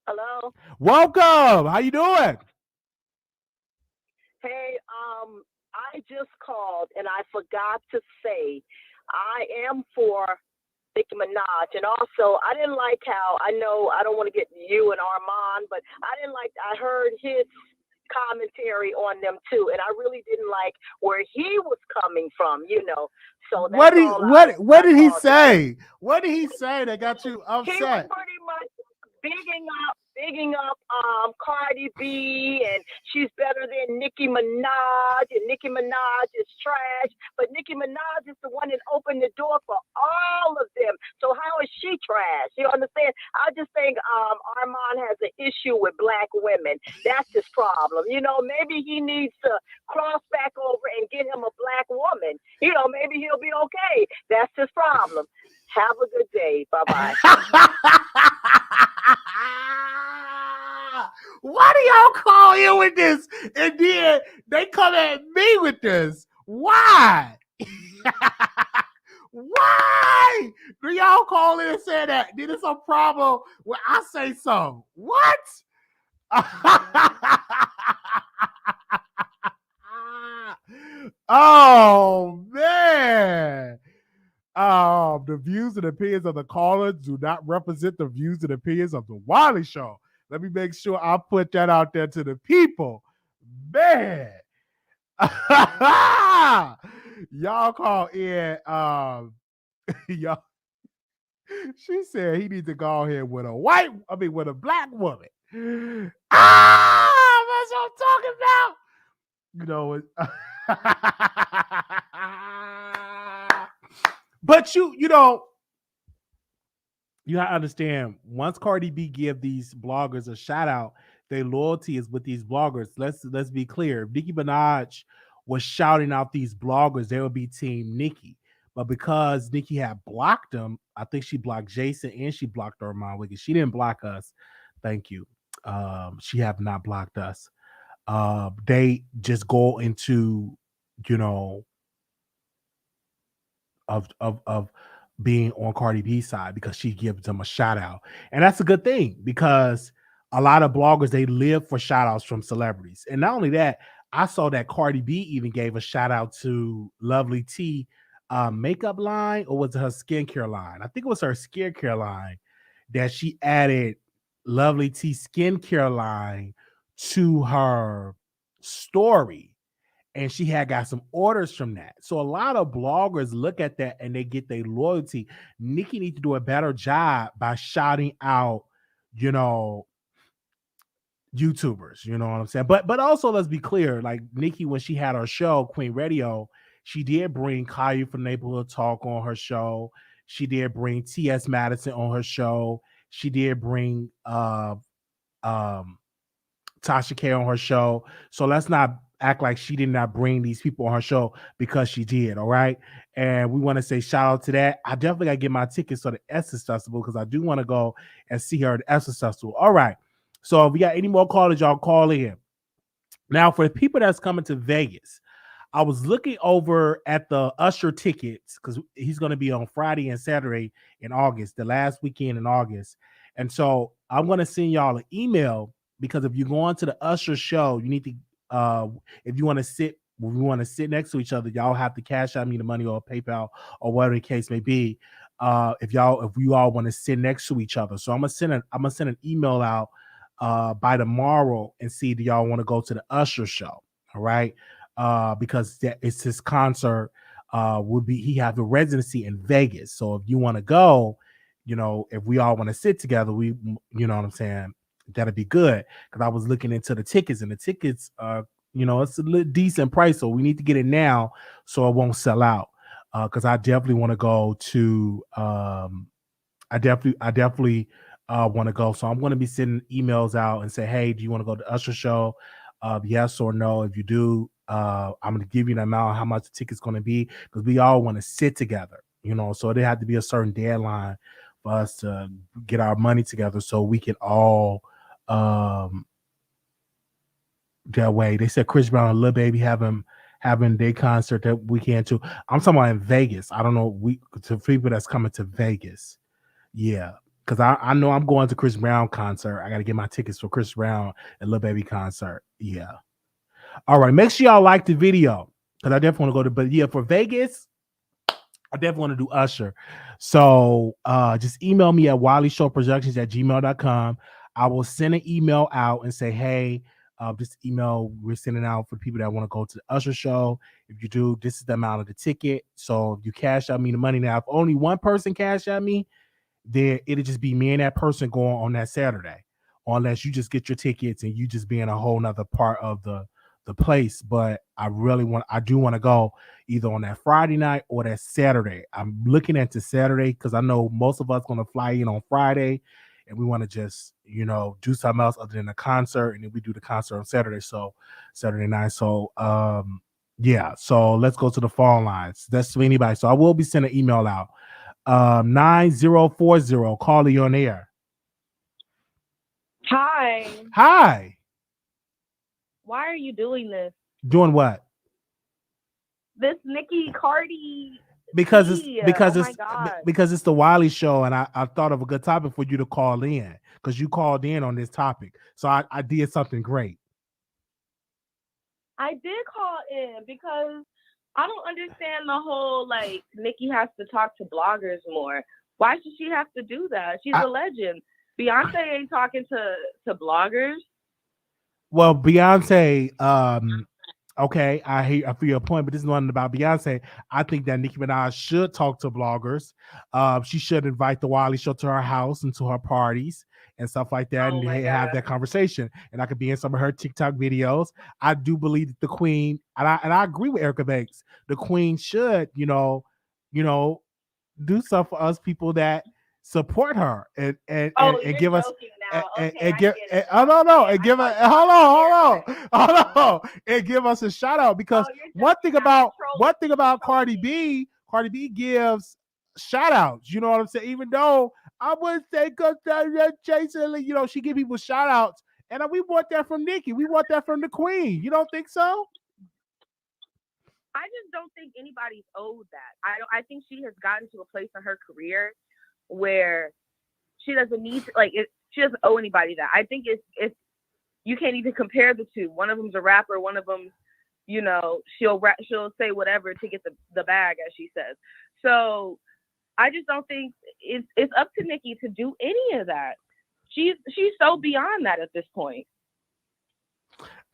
Hello. Welcome. How you doing? Hey, I just called and I forgot to say I am for Nicki Minaj, and also I didn't like how, I know I don't want to get you and Armand, but I heard his commentary on them too, and I really didn't like where he was coming from, you know. So that's What did he say? to. What did he say that got you upset? He was pretty much bigging up Cardi B, and she's better than Nicki Minaj, and Nicki Minaj is trash, but Nicki Minaj is the one that opened the door for all of them. So how is she trash? You understand? I just think Armand has an issue with black women. That's his problem. You know, maybe he needs to cross back over and get him a black woman. You know, maybe he'll be okay. That's his problem. Have a good day. Bye-bye. Why do y'all call in with this? And then they come at me with this. Why? Why do y'all call in and say that? Then it's a problem when I say so. What? Oh, man. The views and opinions of the callers do not represent the views and opinions of the Wiley Show. Let me make sure I put that out there to the people. Man. Y'all call in. Y'all She said he needs to go ahead with with a black woman. That's what I'm talking about. You know it. But you know, you gotta understand, once Cardi B give these bloggers a shout out, their loyalty is with these bloggers. Let's be clear. If Nicki Minaj was shouting out these bloggers, they would be team Nicki. But because Nicki had blocked them, I think she blocked Jason and she blocked Armand Wiggins. She didn't block us. Thank you. She have not blocked us. They just go into, you know, of being on Cardi B's side because she gives them a shout out. And that's a good thing because a lot of bloggers, they live for shout outs from celebrities. And not only that, I saw that Cardi B even gave a shout out to Lovely T makeup line, or was it her skincare line? I think it was her skincare line that she added Lovely T skincare line to her story, and she had got some orders from that. So a lot of bloggers look at that and they get their loyalty. Nicki needs to do a better job by shouting out, you know, YouTubers. You know what I'm saying? But also, let's be clear, like Nicki, when she had her show, Queen Radio, she did bring Caillou from Neighborhood Talk on her show. She did bring T.S. Madison on her show. She did bring Tasha K on her show. So let's not act like she did not bring these people on her show, because she did. All right. And we want to say shout out to that. I definitely got to get my tickets to the Essence Festival because I do want to go and see her at the Essence Festival. All right. So if we got any more callers, y'all call in. Now, for the people that's coming to Vegas, I was looking over at the Usher tickets because he's going to be on Friday and Saturday in August, the last weekend in August. And so I'm going to send y'all an email, because if you go on to the Usher show, you need to, if you want to sit, we want to sit next to each other, y'all have to cash out me the money or PayPal or whatever the case may be. If you all want to sit next to each other. So I'm gonna send an email out by tomorrow and see, do y'all want to go to the Usher show? All right. Because it's his concert. He have a residency in Vegas. So if you want to go, you know, if we all want to sit together, you know what I'm saying, that'd be good. Because I was looking into the tickets, and the tickets, you know, it's a little decent price, so we need to get it now so it won't sell out. Because I definitely want to go to. I definitely want to go. So I'm going to be sending emails out and say, hey, do you want to go to the Usher show? Yes or no. If you do, I'm going to give you an amount, how much the ticket's going to be, because we all want to sit together, you know. So there had to be a certain deadline for us to get our money together so we can all that way. They said Chris Brown and Lil Baby having their concert that weekend too. I'm talking about in Vegas. I don't know, to people that's coming to Vegas. Yeah. Because I know I'm going to Chris Brown concert. I got to get my tickets for Chris Brown and Lil Baby concert. Yeah. All right. Make sure y'all like the video, because I definitely want to go to, but yeah, for Vegas, I definitely want to do Usher. So just email me at wileyshowproductions@gmail.com. I will send an email out and say, hey, this email we're sending out for people that want to go to the Usher show. If you do, this is the amount of the ticket. So if you cash out me the money now, if only one person cash out me, then it'll just be me and that person going on that Saturday, unless you just get your tickets and you just be in a whole nother part of the place. But I do want to go either on that Friday night or that Saturday. I'm looking at the Saturday because I know most of us going to fly in on Friday, and we want to just, you know, do something else other than a concert, and then we do the concert on Saturday. So Saturday night. So yeah, so let's go to the phone lines. That's for anybody. So I will be sending an email out. 9040, call you on air. Hi. Why are you doing this? Doing what? This Nicki Cardi. Because it's the Wiley Show, and I thought of a good topic for you to call in, because you called in on this topic. So I did something great. I did call in because I don't understand the whole, like, Nicki has to talk to bloggers more. Why should she have to do that? She's a legend. Beyonce ain't talking to bloggers. Well, Beyonce, Okay, I feel your point, but this is nothing about Beyonce. I think that Nicki Minaj should talk to bloggers. She should invite the Wiley Show to her house and to her parties and stuff like that, Oh and my have God. that conversation. And I could be in some of her TikTok videos. I do believe that the Queen, and I agree with Erica Banks. The Queen should, you know, do stuff for us people that support her Oh, and you're give us joking now. Okay, and I give get it. oh no Okay, and I give thought us you hold were serious. on and give us a shout out because Oh, you're one joking thing now. You're about trolling. Cardi B gives shout outs, you know what I'm saying, even though I wouldn't say because Jason, she give people shout outs, and we want that from Nicki, we want that from the Queen. You don't think so? I just don't think anybody's owed that. I think she has gotten to a place in her career where she doesn't need to, she doesn't owe anybody that. I think it's you can't even compare the two. One of them's a rapper, one of them, she'll say whatever to get the bag, as she says. So I just don't think it's up to Nicki to do any of that. She's so beyond that at this point.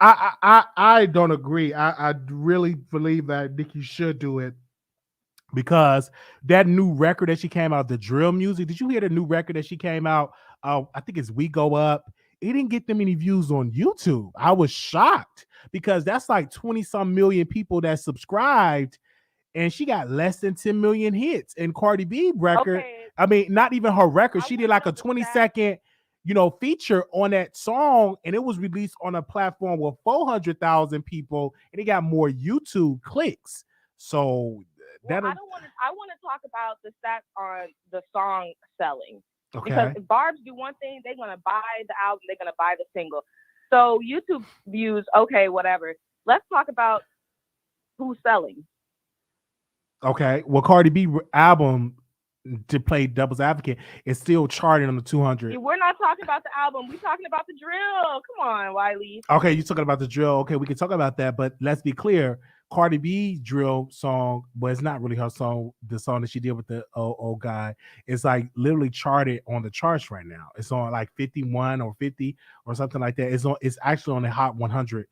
I don't agree. I really believe that Nicki should do it because that new record that she came out, the drill music. Did you hear the new record that she came out? I think it's We Go Up. It didn't get that many views on YouTube. I was shocked because that's like 20 some million people that subscribed, and she got less than 10 million hits. And Cardi B record, Okay. I mean, not even her record. She did like a 20-second, feature on that song, and it was released on a platform with 400,000 people, and it got more YouTube clicks. So I want to talk about the stats on the song selling. Okay. Because if Barb's do one thing, they're gonna buy the album, they're gonna buy the single. So YouTube views, okay, whatever. Let's talk about who's selling. Okay. Well, Cardi B album, to play devil's advocate, is still charting on the 200. We're not talking about the album. We're talking about the drill. Come on, Wiley. Okay, you're talking about the drill. Okay, we can talk about that, but let's be clear. Cardi B's drill song, but it's not really her song. The song that she did with the old guy, it's like literally charted on the charts right now. It's on like 51 or 50 or something like that. It's actually on the Hot 100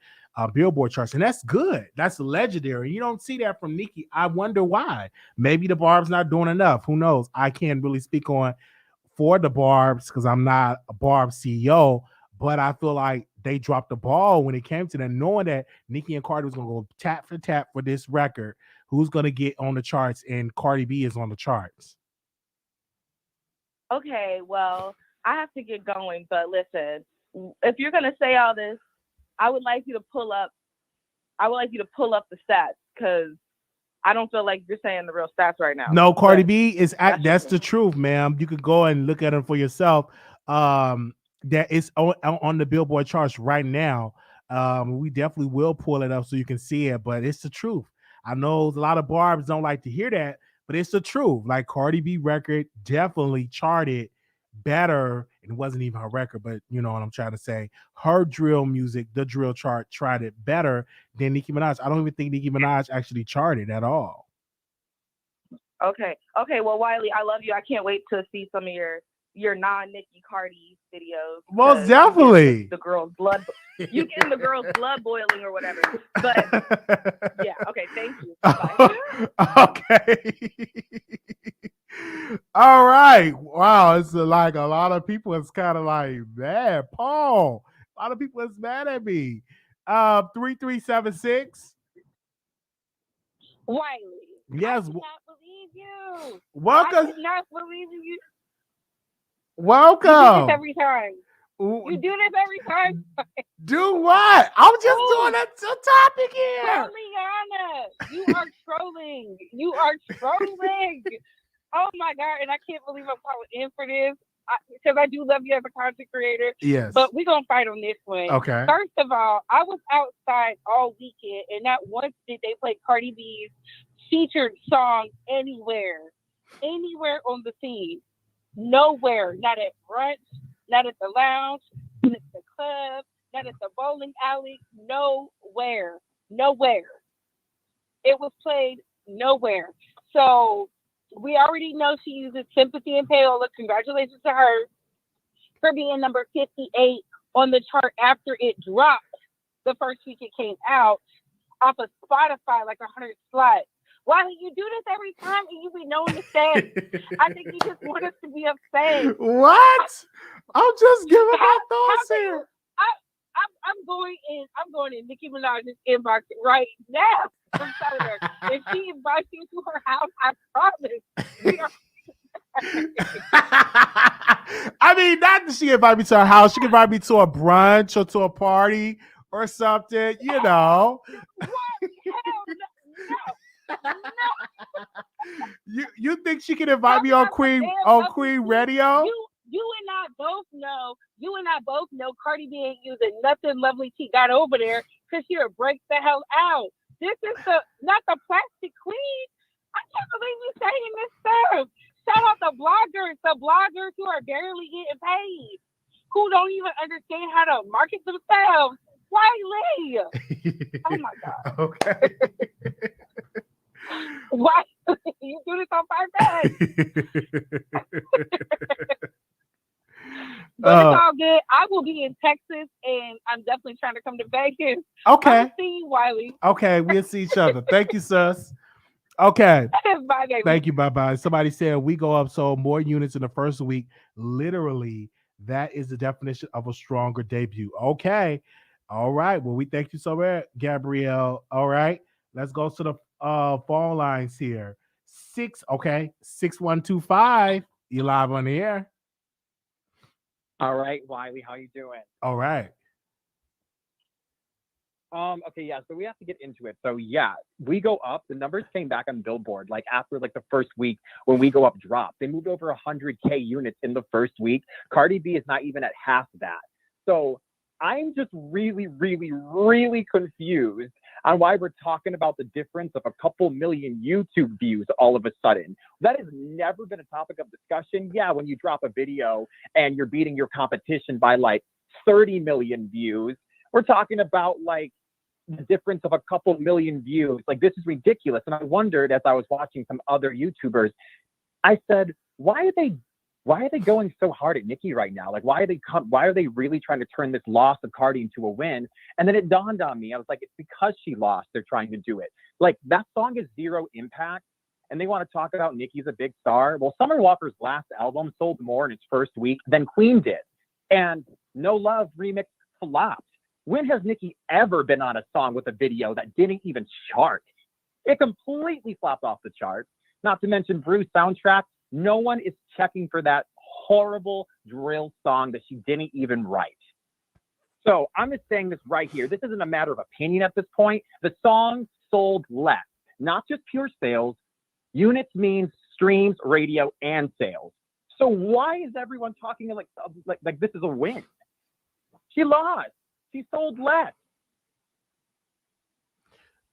Billboard charts, and that's good. That's legendary. You don't see that from Nicki. I wonder why. Maybe the Barb's not doing enough. Who knows? I can't really speak on for the Barb's because I'm not a Barb CEO, but I feel like they dropped the ball when it came to them, knowing that Nicki and Cardi was going to go tap for tap for this record. Who's going to get on the charts? And Cardi B is on the charts. Okay, well, I have to get going, but listen, if you're going to say all this, I would like you to pull up the stats, because I don't feel like you're saying the real stats right now. No, Cardi B is that's the truth, ma'am. You could go and look at them for yourself. That is on the Billboard charts right now. We definitely will pull it up so you can see it, but it's the truth. I know a lot of Barbs don't like to hear that, but it's the truth. Like Cardi B record definitely charted better. It wasn't even her record, but you know what I'm trying to say. Her drill music, the drill chart, tried it better than Nicki Minaj. I don't even think Nicki Minaj actually charted at all. Okay. Well, Wiley, I love you. I can't wait to see some of your non-Nicki Cardi videos. Most definitely. The girl's blood. You getting the girl's blood boiling or whatever. But yeah. Okay. Thank you. Bye. Okay. All right. Wow. It's like a lot of people is kind of like, man, Paul. A lot of people is mad at me. 3376. Wiley. Yes. I cannot believe you. Welcome. I cannot believe you. Welcome. You do this every time. Ooh. You do this every time. Do what? I'm just doing a topic here. Liana, you are trolling. You are trolling. Oh my God. And I can't believe I'm calling in for this. Because I do love you as a content creator. Yes. But we're going to fight on this one. Okay. First of all, I was outside all weekend, and not once did they play Cardi B's featured song anywhere on the scene. Nowhere. Not at brunch, not at the lounge, not at the club, not at the bowling alley. Nowhere. It was played nowhere. So we already know she uses Sympathy and Payola. Congratulations to her for being number 58 on the chart after it dropped the first week it came out. off of Spotify like 100 slots. Wiley, you do this every time and you be known to say, I think you just want us to be upset. What? I'm just giving my How thoughts can here. you? I'm going in Nicki Minaj's inbox right now. I'm telling her, if she invites you to her house, I promise we are. I mean, not that she invite me to her house. She can invite me to a brunch or to a party or something, you know. What? Hell no. You think she can invite me on Queen Radio? You and I both know Cardi B ain't using nothing lovely tea got over there because she'll break the hell out. This is not the plastic queen. I can't believe you saying this stuff. Shout out the bloggers who are barely getting paid, who don't even understand how to market themselves. Wiley. Oh my God. Okay. Why you do this on purpose? But it's all good. I will be in Texas, and I'm definitely trying to come to Vegas. Okay. I'll see you, Wiley. Okay, we'll see each other. Thank you, sis. Okay. Bye, baby. Thank you. Bye-bye. Somebody said we go up sold more units in the first week. Literally, that is the definition of a stronger debut. Okay. All right. Well, we thank you so much, Gabrielle. All right. Let's go to the phone lines here. 6125. You live on the air. All right, Wiley, how you doing? All right. Okay, yeah, so we have to get into it. So yeah, we go up. The numbers came back on Billboard, like after like the first week when we go up drop. They moved over 100K units in the first week. Cardi B is not even at half that. So I'm just really, really, really confused on why we're talking about the difference of a couple million YouTube views all of a sudden. That has never been a topic of discussion. Yeah, when you drop a video and you're beating your competition by like 30 million views, we're talking about like the difference of a couple million views. Like, this is ridiculous. And I wondered, as I was watching some other YouTubers, I said, why are they going so hard at Nicki right now? Like, why are they really trying to turn this loss of Cardi into a win? And then it dawned on me. I was like, it's because she lost. They're trying to do it. Like, that song is zero impact. And they want to talk about Nicki's a big star. Well, Summer Walker's last album sold more in its first week than Queen did. And No Love remix flopped. When has Nicki ever been on a song with a video that didn't even chart? It completely flopped off the charts. Not to mention Bruce soundtrack. No one is checking for that horrible drill song that she didn't even write. So I'm just saying this right here. This isn't a matter of opinion at this point. The song sold less, not just pure sales. Units means streams, radio, and sales. So why is everyone talking like this is a win? She lost. She sold less.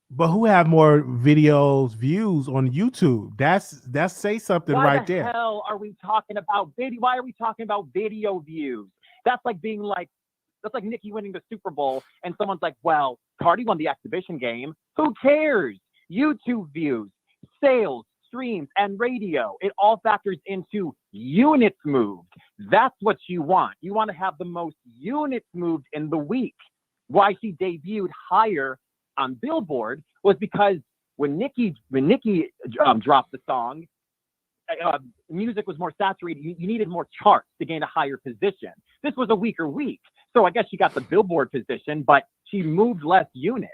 But who have more videos views on YouTube? That's say something right there. Why the hell are we talking about video? Why are we talking about video views? That's like Nicki winning the Super Bowl and someone's like, well, Cardi won the exhibition game. Who cares? YouTube views, sales, streams, and radio. It all factors into units moved. That's what you want. You want to have the most units moved in the week. Why she debuted higher on Billboard was because when Nicki dropped the song, music was more saturated. You needed more charts to gain a higher position. This was a weaker week. So I guess she got the Billboard position, but she moved less units.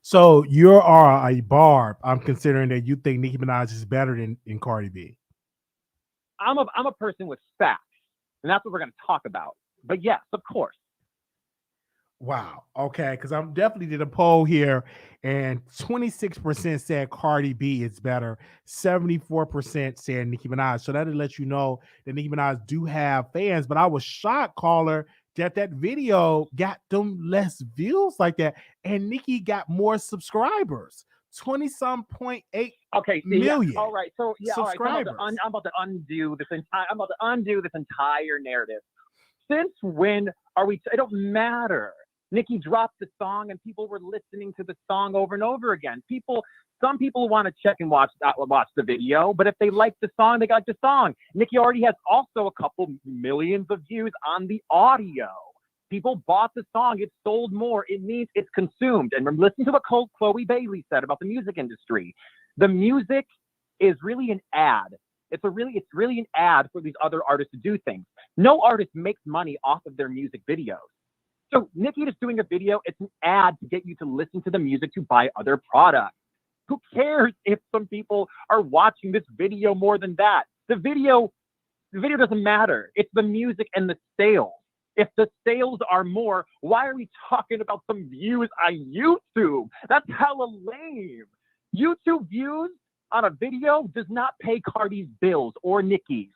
So you're a Barb. I'm considering that you think Nicki Minaj is better than Cardi B. I'm a person with facts, and that's what we're going to talk about. But yes, of course. Wow. Okay. Because I'm definitely did a poll here, and 26% said Cardi B is better. 74% said Nicki Minaj. So that'll let you know that Nicki Minaj do have fans. But I was shocked, caller, that video got them less views like that, and Nicki got more subscribers. 20-some.8 million. Yeah. All right. So yeah, subscribers. All right. I'm about to undo this entire narrative. Since when are we? It don't matter. Nicki dropped the song, and people were listening to the song over and over again. Some people want to check and watch the video, but if they like the song, they like the song. Nicki already has also a couple millions of views on the audio. People bought the song. It sold more. It means it's consumed. And listen to what Chloe Bailey said about the music industry. The music is really an ad. It's really an ad for these other artists to do things. No artist makes money off of their music videos. So Nicki just doing a video, it's an ad to get you to listen to the music to buy other products. Who cares if some people are watching this video more than that? The video doesn't matter. It's the music and the sales. If the sales are more, why are we talking about some views on YouTube? That's hella lame. YouTube views on a video does not pay Cardi's bills or Nicki's.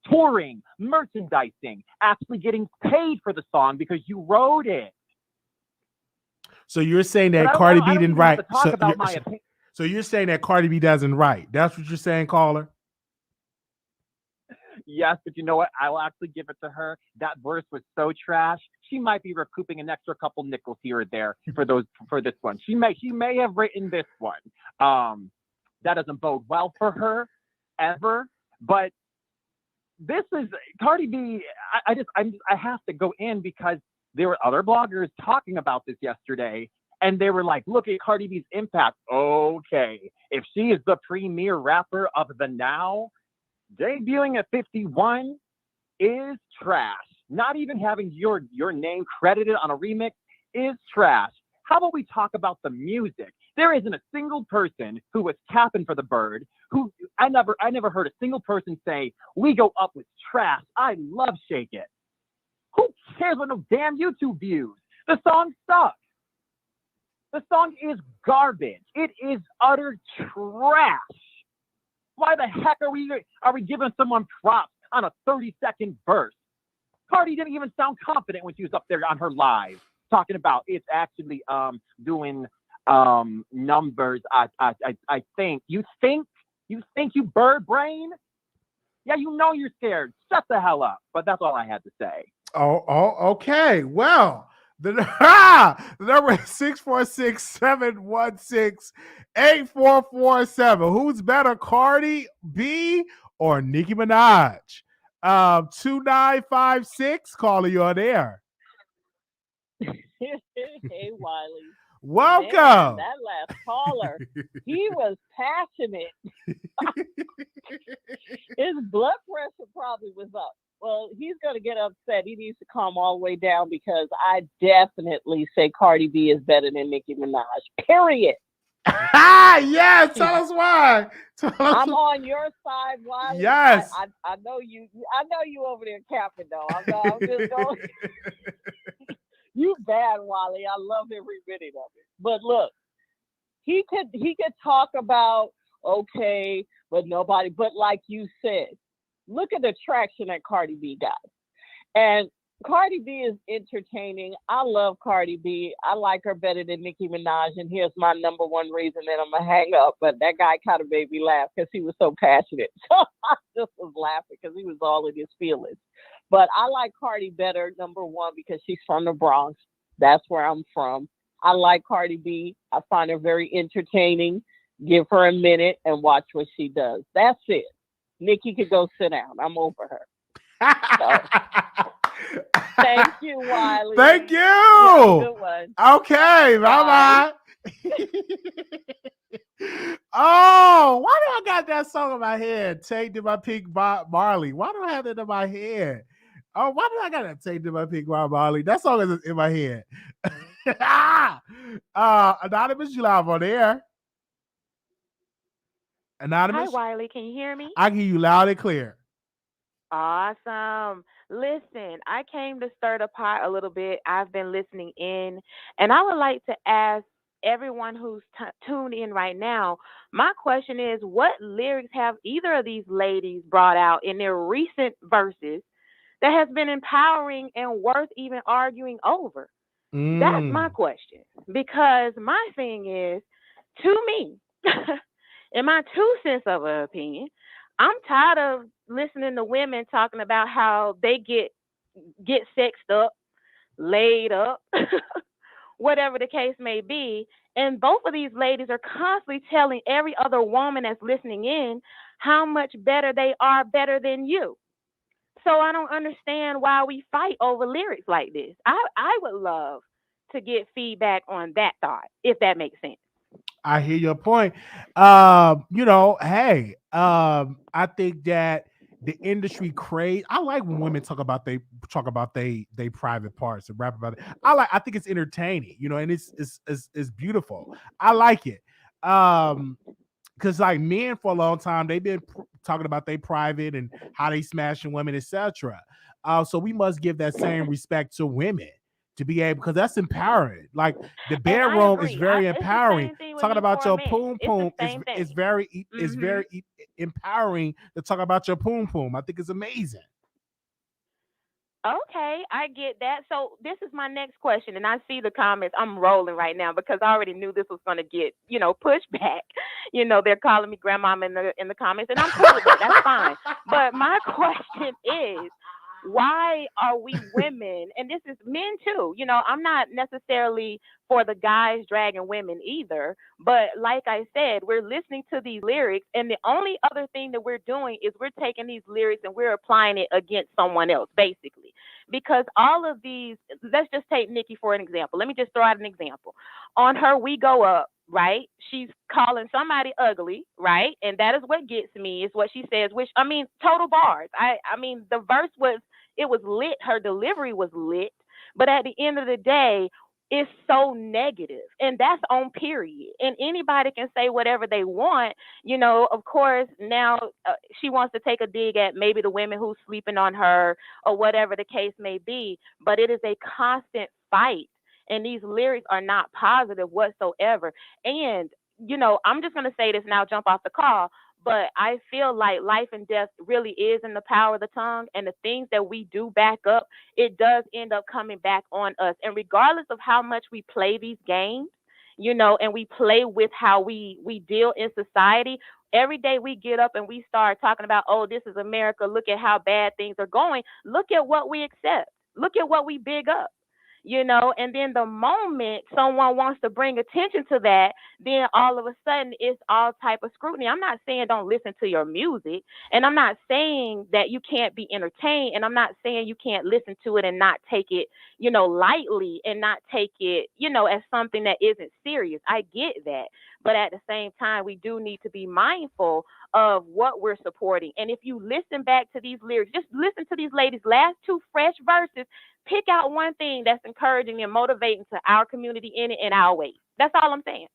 Touring, merchandising, actually getting paid for the song because you wrote it. So you're saying that Cardi B didn't write. So you're saying that Cardi B doesn't write. That's what you're saying, caller? Yes, but you know what? I will actually give it to her. That verse was so trash. She might be recouping an extra couple nickels here or there for this one. She may have written this one. That doesn't bode well for her ever. But this is Cardi B. I have to go in because there were other bloggers talking about this yesterday, and they were like, "Look at Cardi B's impact." Okay, if she is the premier rapper of the now, debuting at 51 is trash. Not even having your name credited on a remix is trash. How about we talk about the music? There isn't a single person who was capping for the bird who I never heard a single person say, "We go up with trash. I love Shake It." Who cares about no damn YouTube views? The song sucks. The song is garbage. It is utter trash. Why the heck are we giving someone props on a 30-second verse? Cardi didn't even sound confident when she was up there on her live talking about it's actually doing numbers. I think you bird brain. Yeah, you know you're scared. Shut the hell up. But that's all I had to say. Oh, okay. Well, the number is 646-716-8447. Who's better, Cardi B or Nicki Minaj? 2956, caller, you're there. Hey, Wiley. Welcome. Man, that last caller, he was passionate. His blood pressure probably was up. Well, he's going to get upset. He needs to calm all the way down because I definitely say Cardi B is better than Nicki Minaj. Period. Yeah, tell us why. I'm on your side, Wiley. Yes. I know you. I know you over there capping though. I'm just going. You bad, Wiley. I love every minute of it. But look, he could talk about okay, but nobody. But like you said, look at the traction that Cardi B got, and Cardi B is entertaining. I love Cardi B. I like her better than Nicki Minaj, and here's my number one reason that I'm gonna hang up. But that guy kind of made me laugh because he was so passionate. So I just was laughing because he was all in his feelings. But I like Cardi better, number one, because she's from the Bronx. That's where I'm from. I like Cardi B. I find her very entertaining. Give her a minute and watch what she does. That's it. Nicki could go sit down. I'm over her. So, thank you, Wiley. Thank you. Good one. Okay, bye-bye. Oh, why do I got that song in my head? Take to my pink Marley. Why do I have that in my head? Oh, why do I got that Take to my pink Marley? That song is in my head. Anonymous, you live on air. Anonymous. Hi, Wiley. Can you hear me? I can hear you loud and clear. Awesome. Listen, I came to stir the pot a little bit. I've been listening in, and I would like to ask everyone who's tuned in right now, my question is, what lyrics have either of these ladies brought out in their recent verses that has been empowering and worth even arguing over? That's my question. Because my thing is, to me, in my 2 cents of an opinion, I'm tired of listening to women talking about how they get sexed up, laid up, whatever the case may be. And both of these ladies are constantly telling every other woman that's listening in how much better they are, better than you. So I don't understand why we fight over lyrics like this. I would love to get feedback on that thought, if that makes sense. I hear your point. Hey, I think that the industry craze. I like when women talk about they private parts and rap about it. I think it's entertaining, and it's beautiful. I like it. Because like men for a long time they've been talking about they private and how they smashing women, etc. So we must give that same respect to women to be able, because that's empowering. Like the And I bedroom is agree. very It's the empowering. same thing with Talking me about for a your man. poom It's the poom same is thing. very empowering to talk about your poom poom. I think it's amazing. Okay, I get that. So this is my next question, and I see the comments. I'm rolling right now because I already knew this was going to get, pushback. They're calling me grandmama in the comments, and I'm cool with that. That's fine. But my question is, why are we women, and this is men too, I'm not necessarily for the guys dragging women either, but like I said, we're listening to these lyrics, and the only other thing that we're doing is we're taking these lyrics and we're applying it against someone else, basically. Because all of these, let's just take Nicki for an example. Let me just throw out an example. On her We Go Up, right? She's calling somebody ugly, right? And that is what gets me, is what she says, which, I mean, total bars. I mean, the verse was, it was lit. Her delivery was lit. But at the end of the day, it's so negative, and that's on period. And anybody can say whatever they want. Of course, now she wants to take a dig at maybe the women who's sleeping on her or whatever the case may be. But it is a constant fight, and these lyrics are not positive whatsoever. And I'm just going to say this now, jump off the call, but I feel like life and death really is in the power of the tongue, and the things that we do back up, it does end up coming back on us. And regardless of how much we play these games, and we play with how we deal in society, every day we get up and we start talking about, oh, this is America, look at how bad things are going. Look at what we accept. Look at what we big up. And then the moment someone wants to bring attention to that, then all of a sudden it's all type of scrutiny. I'm not saying don't listen to your music, and I'm not saying that you can't be entertained, and I'm not saying you can't listen to it and not take it, lightly, and not take it, as something that isn't serious. I get that. But at the same time, we do need to be mindful of what we're supporting. And if you listen back to these lyrics, just listen to these ladies' last two fresh verses, pick out one thing that's encouraging and motivating to our community in it and our ways. That's all I'm saying.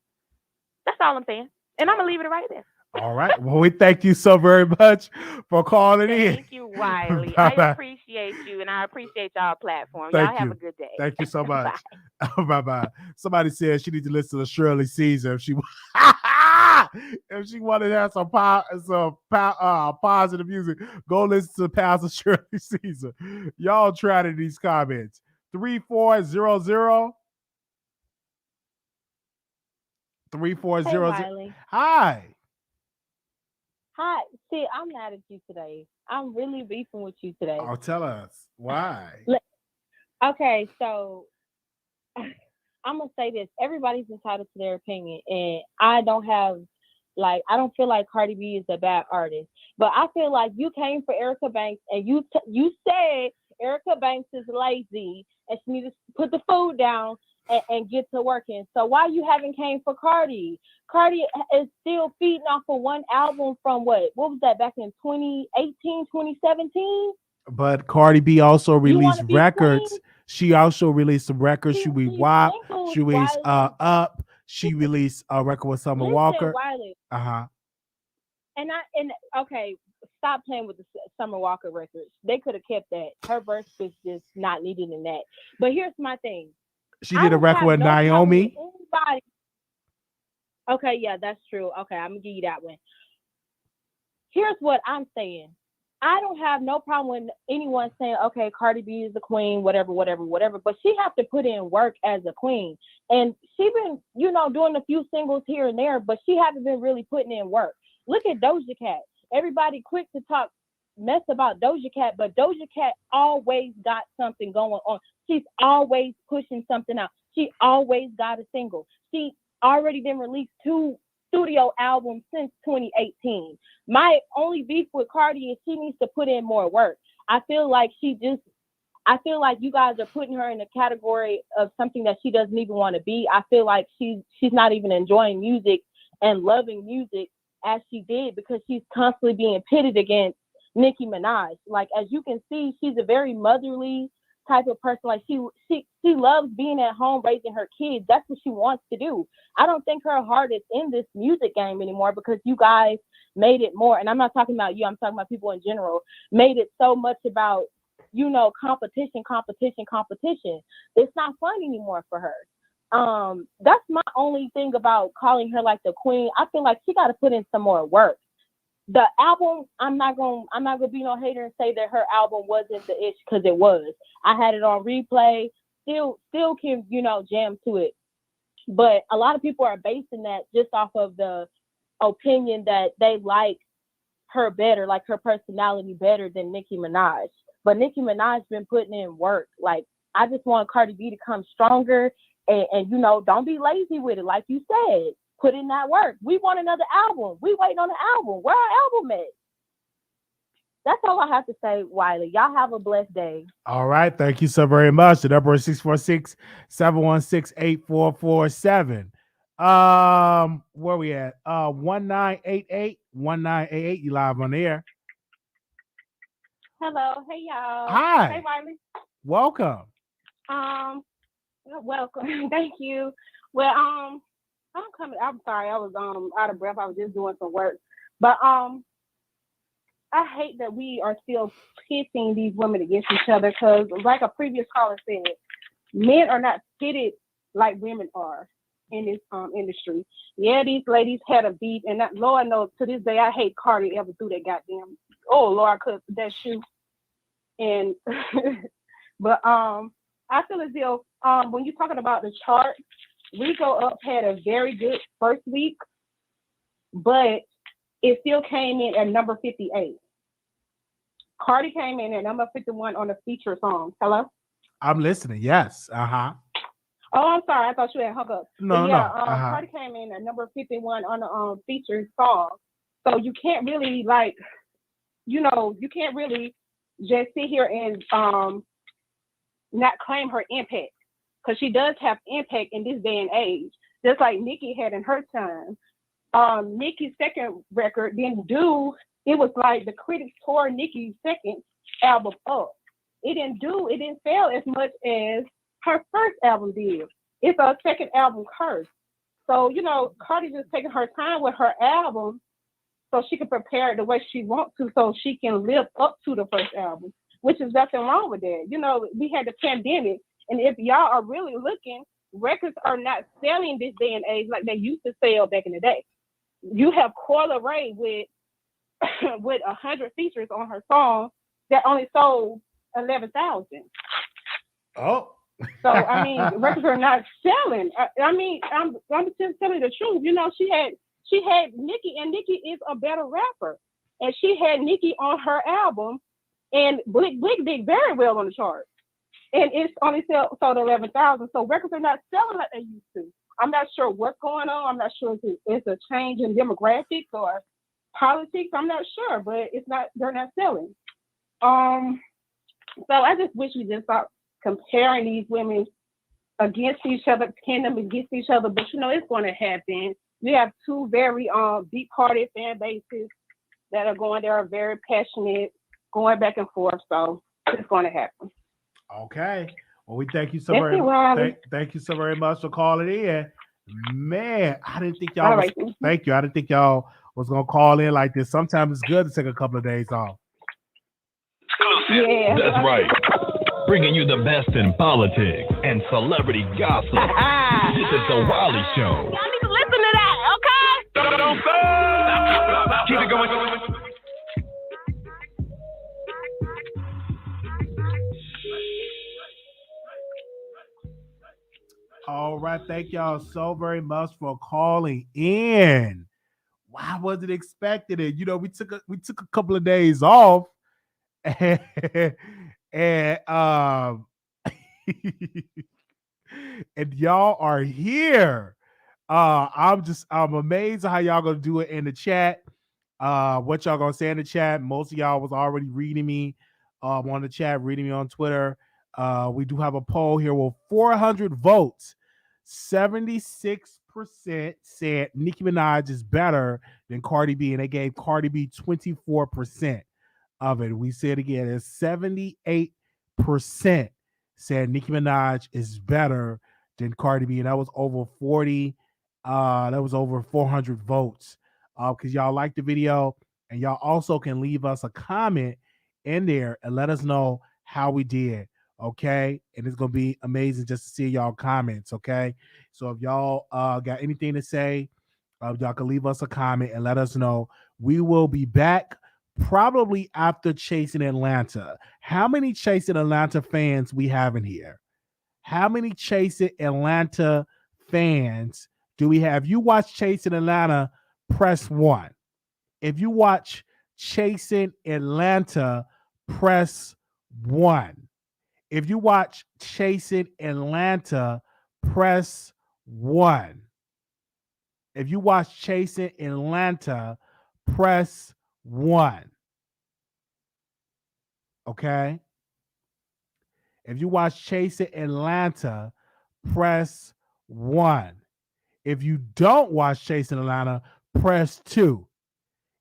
That's all I'm saying. And I'm going to leave it right there. All right. Well, we thank you so very much for calling in. Thank you, Wiley. I appreciate you, and I appreciate y'all platform. Thank y'all have you. a good day. Thank you so much. Bye-bye. Somebody said she needs to listen to Shirley Caesar if she wanted to have some positive music. Go listen to Pastor Shirley Caesar. Y'all try it in these comments. 3400 3400. Hey, Wiley. Hi. Hi. See, I'm mad at you today. I'm really beefing with you today. Oh, tell us why. Okay, so I'm gonna say this. Everybody's entitled to their opinion, and I don't feel like Cardi B is a bad artist, but I feel like you came for Erica Banks and you said Erica Banks is lazy and she needs to put the food down and get to working. So why you haven't came for Cardi? Cardi is still feeding off of one album from what was that, back in 2018, 2017? But Cardi B also released records. Clean? She also released some records. She released WAP. She released Up. She released a record with Summer Walker. Wiley. Okay, stop playing with the Summer Walker records. They could have kept that. Her verse was just not needed in that. But here's my thing. She did a record with Naomi. Okay, yeah, that's true. Okay, I'm gonna give you that one. Here's what I'm saying. I don't have no problem with anyone saying, okay, Cardi B is the queen, whatever, but she have to put in work as a queen. And she been, doing a few singles here and there, but she haven't been really putting in work. Look at Doja Cat. Everybody quick to talk mess about Doja Cat, but Doja Cat always got something going on. She's always pushing something out. She always got a single. She already been released 2 studio albums since 2018. My only beef with Cardi is she needs to put in more work. I feel like I feel like you guys are putting her in a category of something that she doesn't even want to be. I feel like she's not even enjoying music and loving music as she did, because she's constantly being pitted against Nicki Minaj. Like, as you can see, she's a very motherly type of person. Like, she loves being at home raising her kids. That's what she wants to do. I don't think her heart is in this music game anymore, because you guys made it more, and I'm not talking about you, I'm talking about people in general, made it so much about, you know, competition. It's not fun anymore for her. That's my only thing about calling her like the queen. I feel like she got to put in some more work. The album, I'm not gonna be no hater and say that her album wasn't the ish, because it was. I had it on replay, still can, you know, jam to it. But a lot of people are basing that just off of the opinion that they like her better, like her personality better than Nicki Minaj. But Nicki Minaj been putting in work. Like, I just want Cardi B to come stronger and you know, don't be lazy with it. Like you said, put in that work. We want another album. We waiting on the album. Where our album at? That's all I have to say, Wiley. Y'all have a blessed day. All right. Thank you so very much. The number is 646-716-8447. Where we at? 1988. You live on the air. Hello, hey y'all. Hi. Hey Wiley. Welcome. Welcome. Thank you. Well, I'm sorry, I was out of breath. I was just doing some work. But I hate that we are still pitting these women against each other, because like a previous caller said, men are not fitted like women are in this industry. Yeah, these ladies had a beat, and that, Lord knows to this day I hate Cardi ever threw that goddamn, oh Lord, I could that shoe. And but I feel as though when you're talking about the chart, We Go Up had a very good first week, but it still came in at number 58. Cardi came in at number 51 on the feature song. Hello? I'm listening. Yes. Uh-huh. Oh, I'm sorry. I thought you had hung up. No, But yeah, no. Uh-huh. Cardi came in at number 51 on the featured song. So you can't really, like, you know, you can't really just sit here and not claim her impact, because she does have impact in this day and age, just like Nicki had in her time. Nicki's second record didn't do, it was like the critics tore Nicki's second album up. It didn't sell as much as her first album did. It's a second album curse. So, you know, Cardi just taking her time with her album so she can prepare it the way she wants to, so she can live up to the first album, which is nothing wrong with that. You know, we had the pandemic, and if y'all are really looking, records are not selling this day and age like they used to sell back in the day. You have Coyle Ray with 100 features on her song that only sold 11,000. Oh. So I mean, records are not selling. I mean, I'm just telling the truth. You know, she had Nicki, and Nicki is a better rapper, and she had Nicki on her album, and Blick did very well on the chart, and it's only sold 11,000. So records are not selling like they used to. I'm not sure what's going on. I'm not sure if it's a change in demographics or politics. I'm not sure, but they're not selling. So I just wish we just stop comparing these women against each other, pin them against each other. But you know, it's going to happen. We have two very deep-hearted fan bases that are going. They are very passionate, going back and forth. So it's going to happen. Okay. Well, we thank you so Thank very you, Riley. Thank you so very much for calling in. Man, I didn't think y'all All was, right. thank you. I didn't think y'all was gonna call in like this. Sometimes it's good to take a couple of days off. Yeah. That's right. Bringing you the best in politics and celebrity gossip. This is the Wiley Show. Y'all need to listen to that, okay? Don't stop. Keep it going. All right, thank y'all so very much for calling in. Wow, I wasn't expecting it. You know, we took a couple of days off, and and y'all are here. I'm amazed at how y'all gonna do it in the chat. What y'all gonna say in the chat? Most of y'all was already reading me on the chat, reading me on Twitter. We do have a poll here with 400 votes. 76% said Nicki Minaj is better than Cardi B, and they gave Cardi B 24% of it. We say it again, it's 78% said Nicki Minaj is better than Cardi B, and that was over 40. That was over 400 votes. Because y'all like the video, and y'all also can leave us a comment in there and let us know how we did. Okay, and it's gonna be amazing just to see y'all comments. Okay, so if y'all got anything to say, y'all can leave us a comment and let us know. We will be back probably after Chasing Atlanta. How many Chasing Atlanta fans we have in here? How many Chasing Atlanta fans do we have? If you watch Chasing Atlanta, press 1. If you watch Chasing Atlanta, press 1. If you watch Chasing Atlanta, press 1. If you watch Chasing Atlanta, press 1. Okay? If you watch Chasing Atlanta, press 1. If you don't watch Chasing Atlanta, press 2.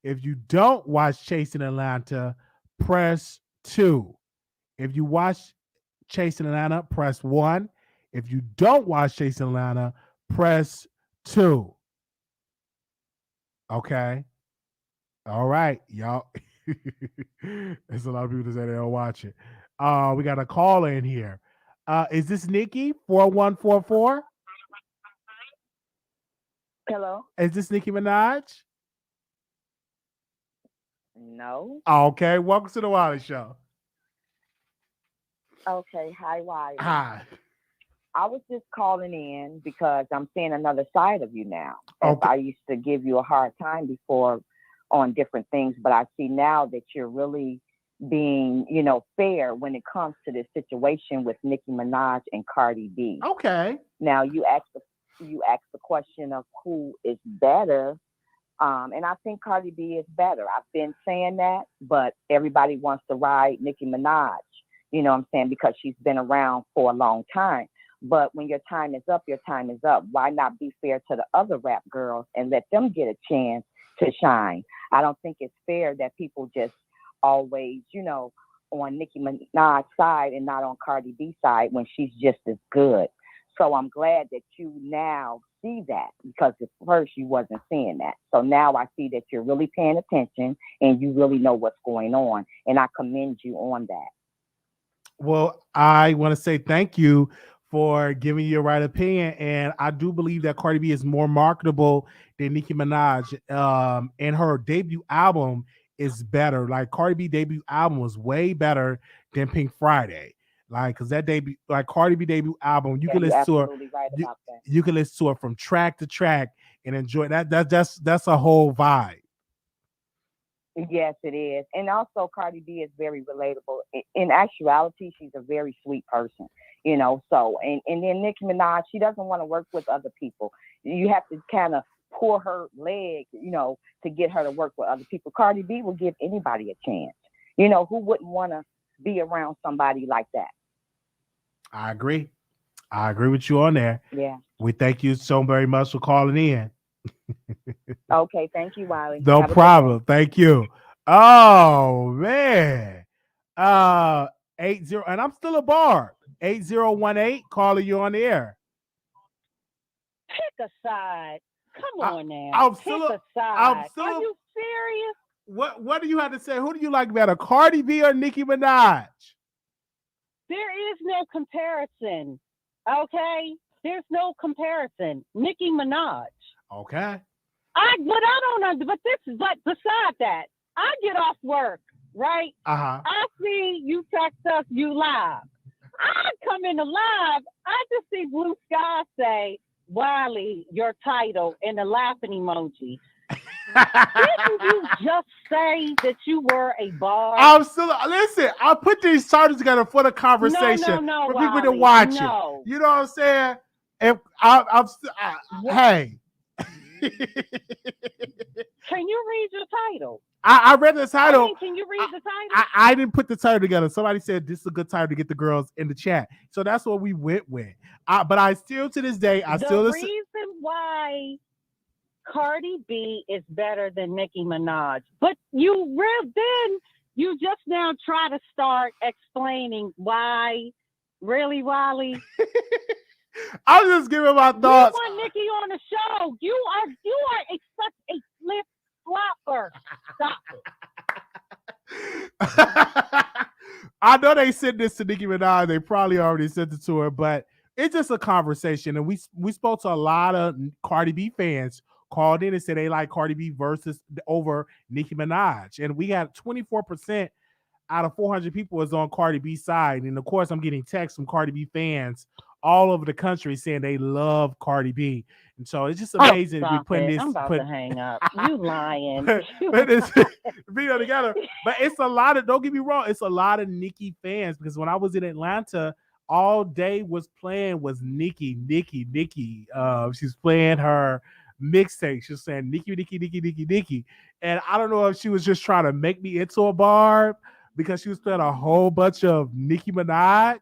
If you don't watch Chasing Atlanta, press 2. If you watch Chasing Atlanta, press 1. If you don't watch Chasing Atlanta, press 2. Okay. All right, y'all. There's a lot of people that say they don't watch it. We got a caller in here. Is this Nicki? 4144? Hello? Is this Nicki Minaj? No. Okay, welcome to the Wiley Show. Okay. Hi, Wiley. Hi. I was just calling in because I'm seeing another side of you now. Okay. I used to give you a hard time before on different things, but I see now that you're really being, fair when it comes to this situation with Nicki Minaj and Cardi B. Okay. Now you asked the question of who is better, and I think Cardi B is better. I've been saying that, but everybody wants to ride Nicki Minaj. You know what I'm saying? Because she's been around for a long time. But when your time is up, your time is up. Why not be fair to the other rap girls and let them get a chance to shine? I don't think it's fair that people just always, on Nicki Minaj's side and not on Cardi B's side when she's just as good. So I'm glad that you now see that, because at first you wasn't seeing that. So now I see that you're really paying attention and you really know what's going on. And I commend you on that. Well, I want to say thank you for giving your right opinion, and I do believe that Cardi B is more marketable than Nicki Minaj. And her debut album is better. Like, Cardi B debut album was way better than Pink Friday. Like, because that debut, like Cardi B debut album, you can listen to her. Right about that. You can listen to her from track to track and enjoy that. That's a whole vibe. Yes, it is. And also Cardi B is very relatable. In actuality, she's a very sweet person, so, and then Nicki Minaj, she doesn't want to work with other people. You have to kind of pull her leg, to get her to work with other people. Cardi B will give anybody a chance. Who wouldn't want to be around somebody like that? I agree with you on there. Yeah. We thank you so very much for calling in. Okay, thank you, Wiley. No problem. Thank you. Oh man. 80, and I'm still a Barb. 8018, calling you on the air. Pick a side. Come on now. Pick a side. Are you serious? What do you have to say? Who do you like better, Cardi B or Nicki Minaj? There is no comparison. Okay? There's no comparison. Nicki Minaj. Okay. But beside that, I get off work, right? Uh-huh. I see you text us, you live. I come in the live, I just see Blue Sky say, Wiley, your title, and the laughing emoji. Didn't you just say that you were a bar? I'm still, listen, I put these titles together for the conversation no, for Wiley, people to watch it. no. You know what I'm saying? If I'm still, hey. Can you read your title? I read the title. I mean, can you read the title? I didn't put the title together. Somebody said this is a good time to get the girls in the chat. So that's what we went with. But I still, to this day, The reason why Cardi B is better than Nicki Minaj, but then you just now try to start explaining why. Really, Wiley? I'm just giving my thoughts. You want Nicki on the show. You are such a flip flopper. Stop. I know they sent this to Nicki Minaj. They probably already sent it to her, but it's just a conversation. And we spoke to a lot of Cardi B fans, called in and said they like Cardi B versus over Nicki Minaj. And we got 24% out of 400 people is on Cardi B's side. And of course, I'm getting texts from Cardi B fans all over the country saying they love Cardi B. And so it's just amazing to be putting this. I'm about to hang up. You lying. Put this video together. But it's a lot of, don't get me wrong, it's a lot of Nicki fans, because when I was in Atlanta, all day was playing was Nicki. She's playing her mixtape. She was saying Nicki. And I don't know if she was just trying to make me into a barb, because she was playing a whole bunch of Nicki Minaj.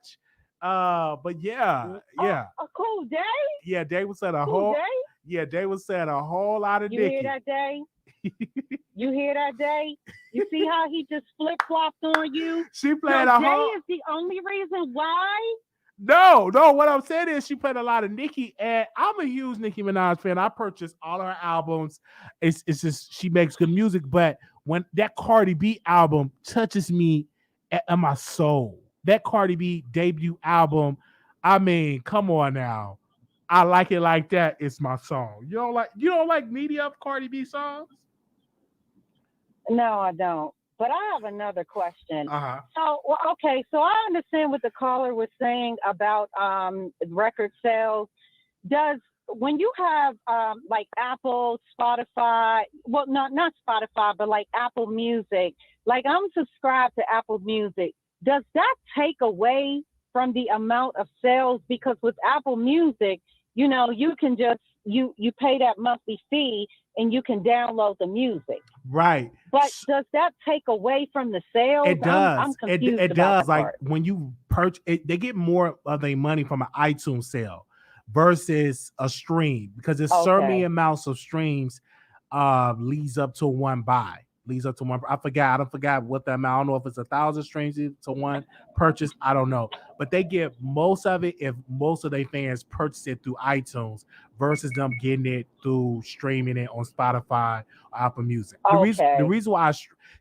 But yeah. A cool day? Yeah, they was saying a Cool whole day? Yeah, they was saying a whole lot of You Nicki. hear that, Day? You hear that, Day? You see how he just flip-flopped on you? She played so a whole... Day is the only reason why? No, what I'm saying is she played a lot of Nicki, and I'm a huge Nicki Minaj fan. I purchased all her albums. It's just she makes good music, but when that Cardi B album touches me at my soul, that Cardi B debut album, I mean, come on now. I like it like that. It's my song. You don't like Needy Up Cardi B songs? No, I don't. But I have another question. Uh-huh. So I understand what the caller was saying about record sales. When you have like Apple, Spotify, well, not Spotify, but like Apple Music, like I'm subscribed to Apple Music, does that take away from the amount of sales? Because with Apple Music, you know, you can just, you pay that monthly fee and you can download the music. Right. But does that take away from the sales? It does. I'm confused It about does. that Like part. when you purchase, they get more of their money from an iTunes sale versus a stream, because there's so many amounts of streams leads up to one buy. I forgot what the amount. I don't know if it's 1,000 streams to one purchase. I don't know, but they get most of it if most of their fans purchase it through iTunes versus them getting it through streaming it on Spotify or Apple Music. The reason why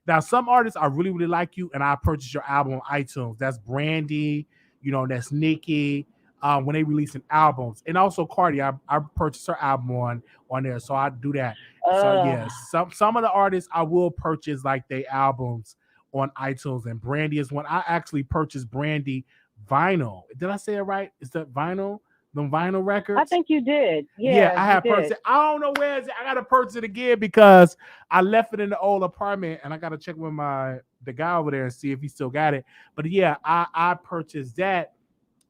now some artists I really like you and I purchase your album on iTunes. That's Brandy, that's Nicki. When they releasing albums, and also Cardi, I purchased her album on there, so I do that. So yeah, some of the artists I will purchase like their albums on iTunes, and Brandy is one. I actually purchased Brandy vinyl. Did I say it right? Is that vinyl? The vinyl records? I think you did. Yeah, I have purchased it. I don't know where is it. I gotta purchase it again because I left it in the old apartment, and I gotta check with the guy over there and see if he still got it. But yeah, I purchased that.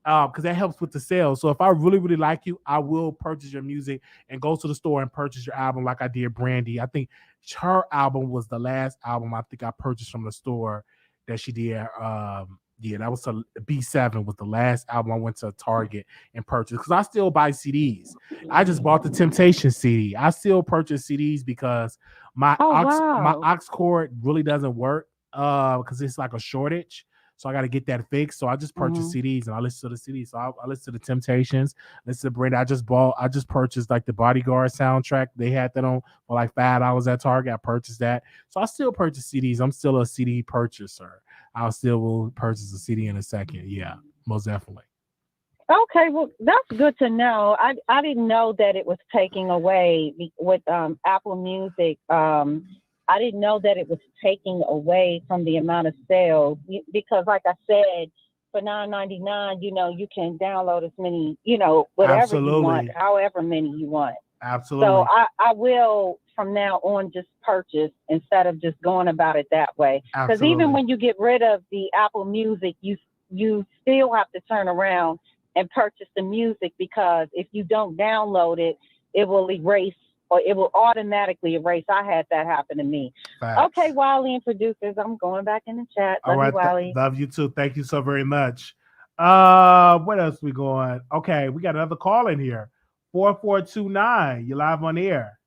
Because that helps with the sales. So if I really, really like you, I will purchase your music and go to the store and purchase your album like I did Brandy. I think her album was the last album I think I purchased from the store that she did. That was a B7 was the last album I went to Target and purchased, because I still buy CDs. I just bought the Temptation CD. I still purchase CDs because my aux cord really doesn't work because it's like a shortage. So I got to get that fixed. So I just purchased CDs and I listen to the CDs. So I listen to the Temptations, listen to Brenda. I just purchased like the Bodyguard soundtrack. They had that on for like $5 at Target. I purchased that. So I still purchase CDs. I'm still a CD purchaser. I still will purchase a CD in a second. Yeah, most definitely. Okay, well, that's good to know. I didn't know that it was taking away with Apple Music. I didn't know that it was taking away from the amount of sales, because like I said, for $9.99, you can download as many, whatever you want, however many you want. Absolutely. So I will from now on just purchase instead of just going about it that way. Because even when you get rid of the Apple Music, you still have to turn around and purchase the music, because if you don't download it, it will erase or it will automatically erase. I had that happen to me. Facts. Okay, Wiley and producers, I'm going back in the chat. All Love right. you, Wiley. Love you too. Thank you so very much. What else we going? Okay, we got another call in here. 4429. You live on the air.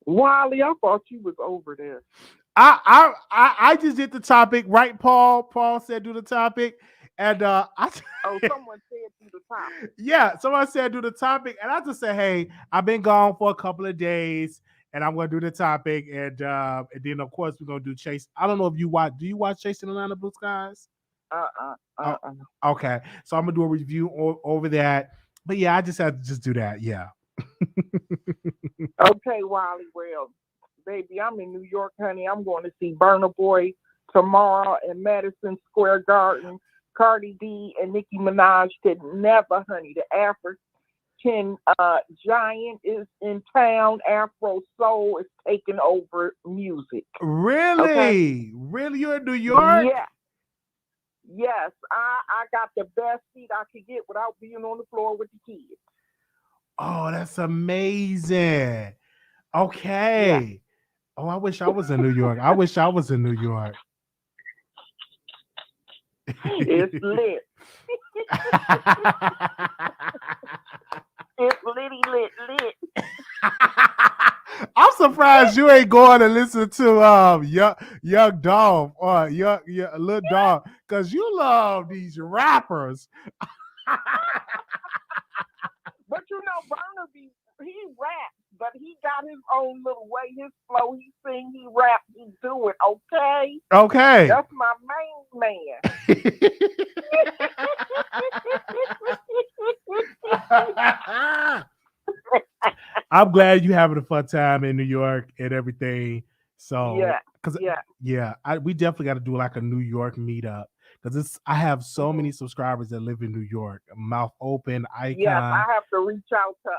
Wiley, I thought you was over there. I just did the topic, right, Paul? Paul said do the topic. And someone said do the topic. Yeah, someone said do the topic, and I just said, hey, I've been gone for a couple of days, and I'm gonna do the topic, and then of course we're gonna do Chase. I don't know if you watch. Do you watch Chasing Atlanta Blue Skies? Okay, so I'm gonna do a review over that. But yeah, I just had to just do that. Yeah. Okay, Wiley. Well, baby, I'm in New York, honey. I'm going to see Burna Boy tomorrow in Madison Square Garden. Cardi B and Nicki Minaj did never, honey. The African giant is in town. Afro Soul is taking over music. Really? Okay? Really? You're in New York? Yeah. Yes. I got the best seat I could get without being on the floor with the kids. Oh, that's amazing. Okay. Yeah. Oh, I wish I was in New York. I wish I was in New York. It's lit. It's litty lit. I'm surprised you ain't going to listen to Young Dog or Young Lil Dog, because you love these rappers. But you know, Burna B, he raps, but he got his own little way, his flow. He sing, he rap, he do it. Okay. Okay. That's my main man. I'm glad you having a fun time in New York and everything. So we definitely got to do like a New York meetup, because I have so many subscribers that live in New York. Mouth Open, Icon. Yes, I have to reach out to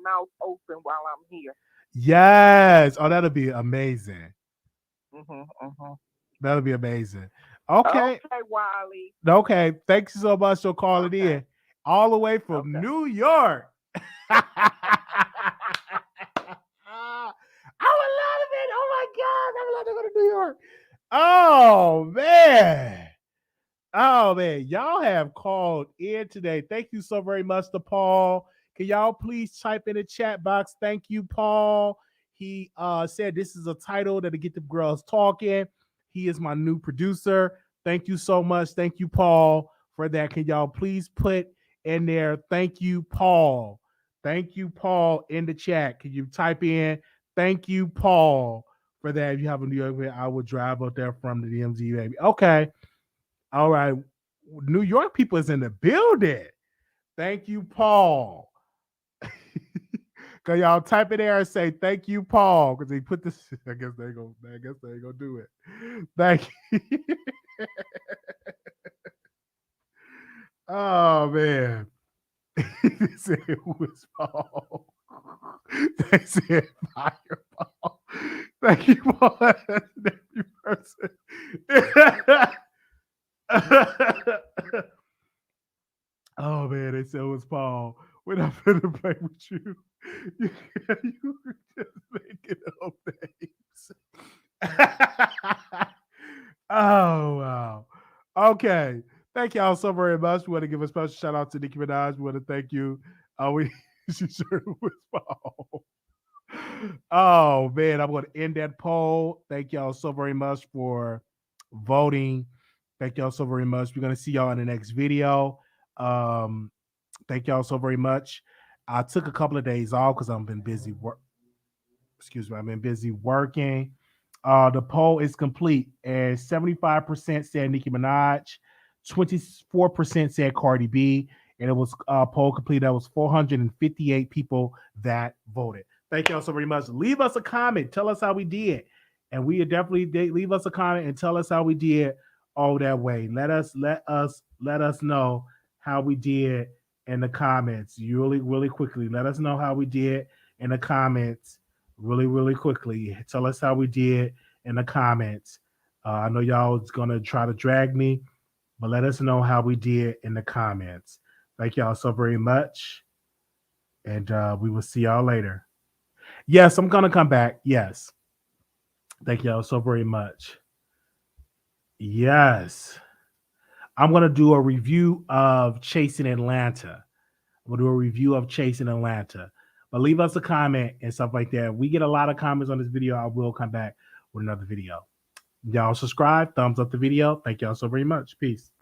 Mouth Open while I'm here. Yes. Oh, that'll be amazing. That'll be amazing. Okay. Okay, Wiley. Okay. Thanks so much for calling in. All the way from New York. I would love it. Oh my God. I would love to go to New York. Oh man. Y'all have called in today. Thank you so very much to Paul. Can y'all please type in the chat box? Thank you, Paul. He said this is a title that'll get the girls talking. He is my new producer. Thank you so much. Thank you, Paul, for that. Can y'all please put in there? Thank you, Paul. Thank you, Paul, in the chat. Can you type in? Thank you, Paul, for that. If you have a New York, I will drive up there from the DMZ, baby. Okay. All right. New York people is in the building. Thank you, Paul. Cause y'all type in there and say thank you, Paul. Because he put this. I guess they ain't gonna do it. Thank you. Oh man. They said who is Paul? They said fire Paul. Thank you, Paul. That's the nephew person. Oh man, they said it was Paul. We're not finna play with you. You just making up names. Oh wow. Okay. Thank y'all so very much. We want to give a special shout out to Nicki Minaj. We want to thank you. She sure was Paul. Oh man, I'm going to end that poll. Thank y'all so very much for voting. Thank y'all so very much. We're going to see y'all in the next video. Thank y'all so very much. I took a couple of days off because I've been busy I've been busy working. The poll is complete, and 75% said Nicki Minaj, 24% said Cardi B, and it was poll complete. That was 458 people that voted. Thank y'all so very much. Leave us a comment. Tell us how we did, and we definitely leave us a comment and tell us how we did all that way. Let us know how we did in the comments. Really quickly. Let us know how we did in the comments. Really quickly. Tell us how we did in the comments. I know y'all is gonna try to drag me, but let us know how we did in the comments. Thank y'all so very much, and we will see y'all later. Yes, I'm gonna come back. Yes. Thank y'all so very much. Yes. I'm gonna do a review of Chasing Atlanta. I'm gonna do a review of Chasing Atlanta. But leave us a comment and stuff like that. We get a lot of comments on this video. I will come back with another video. Y'all subscribe, thumbs up the video. Thank y'all so very much. Peace.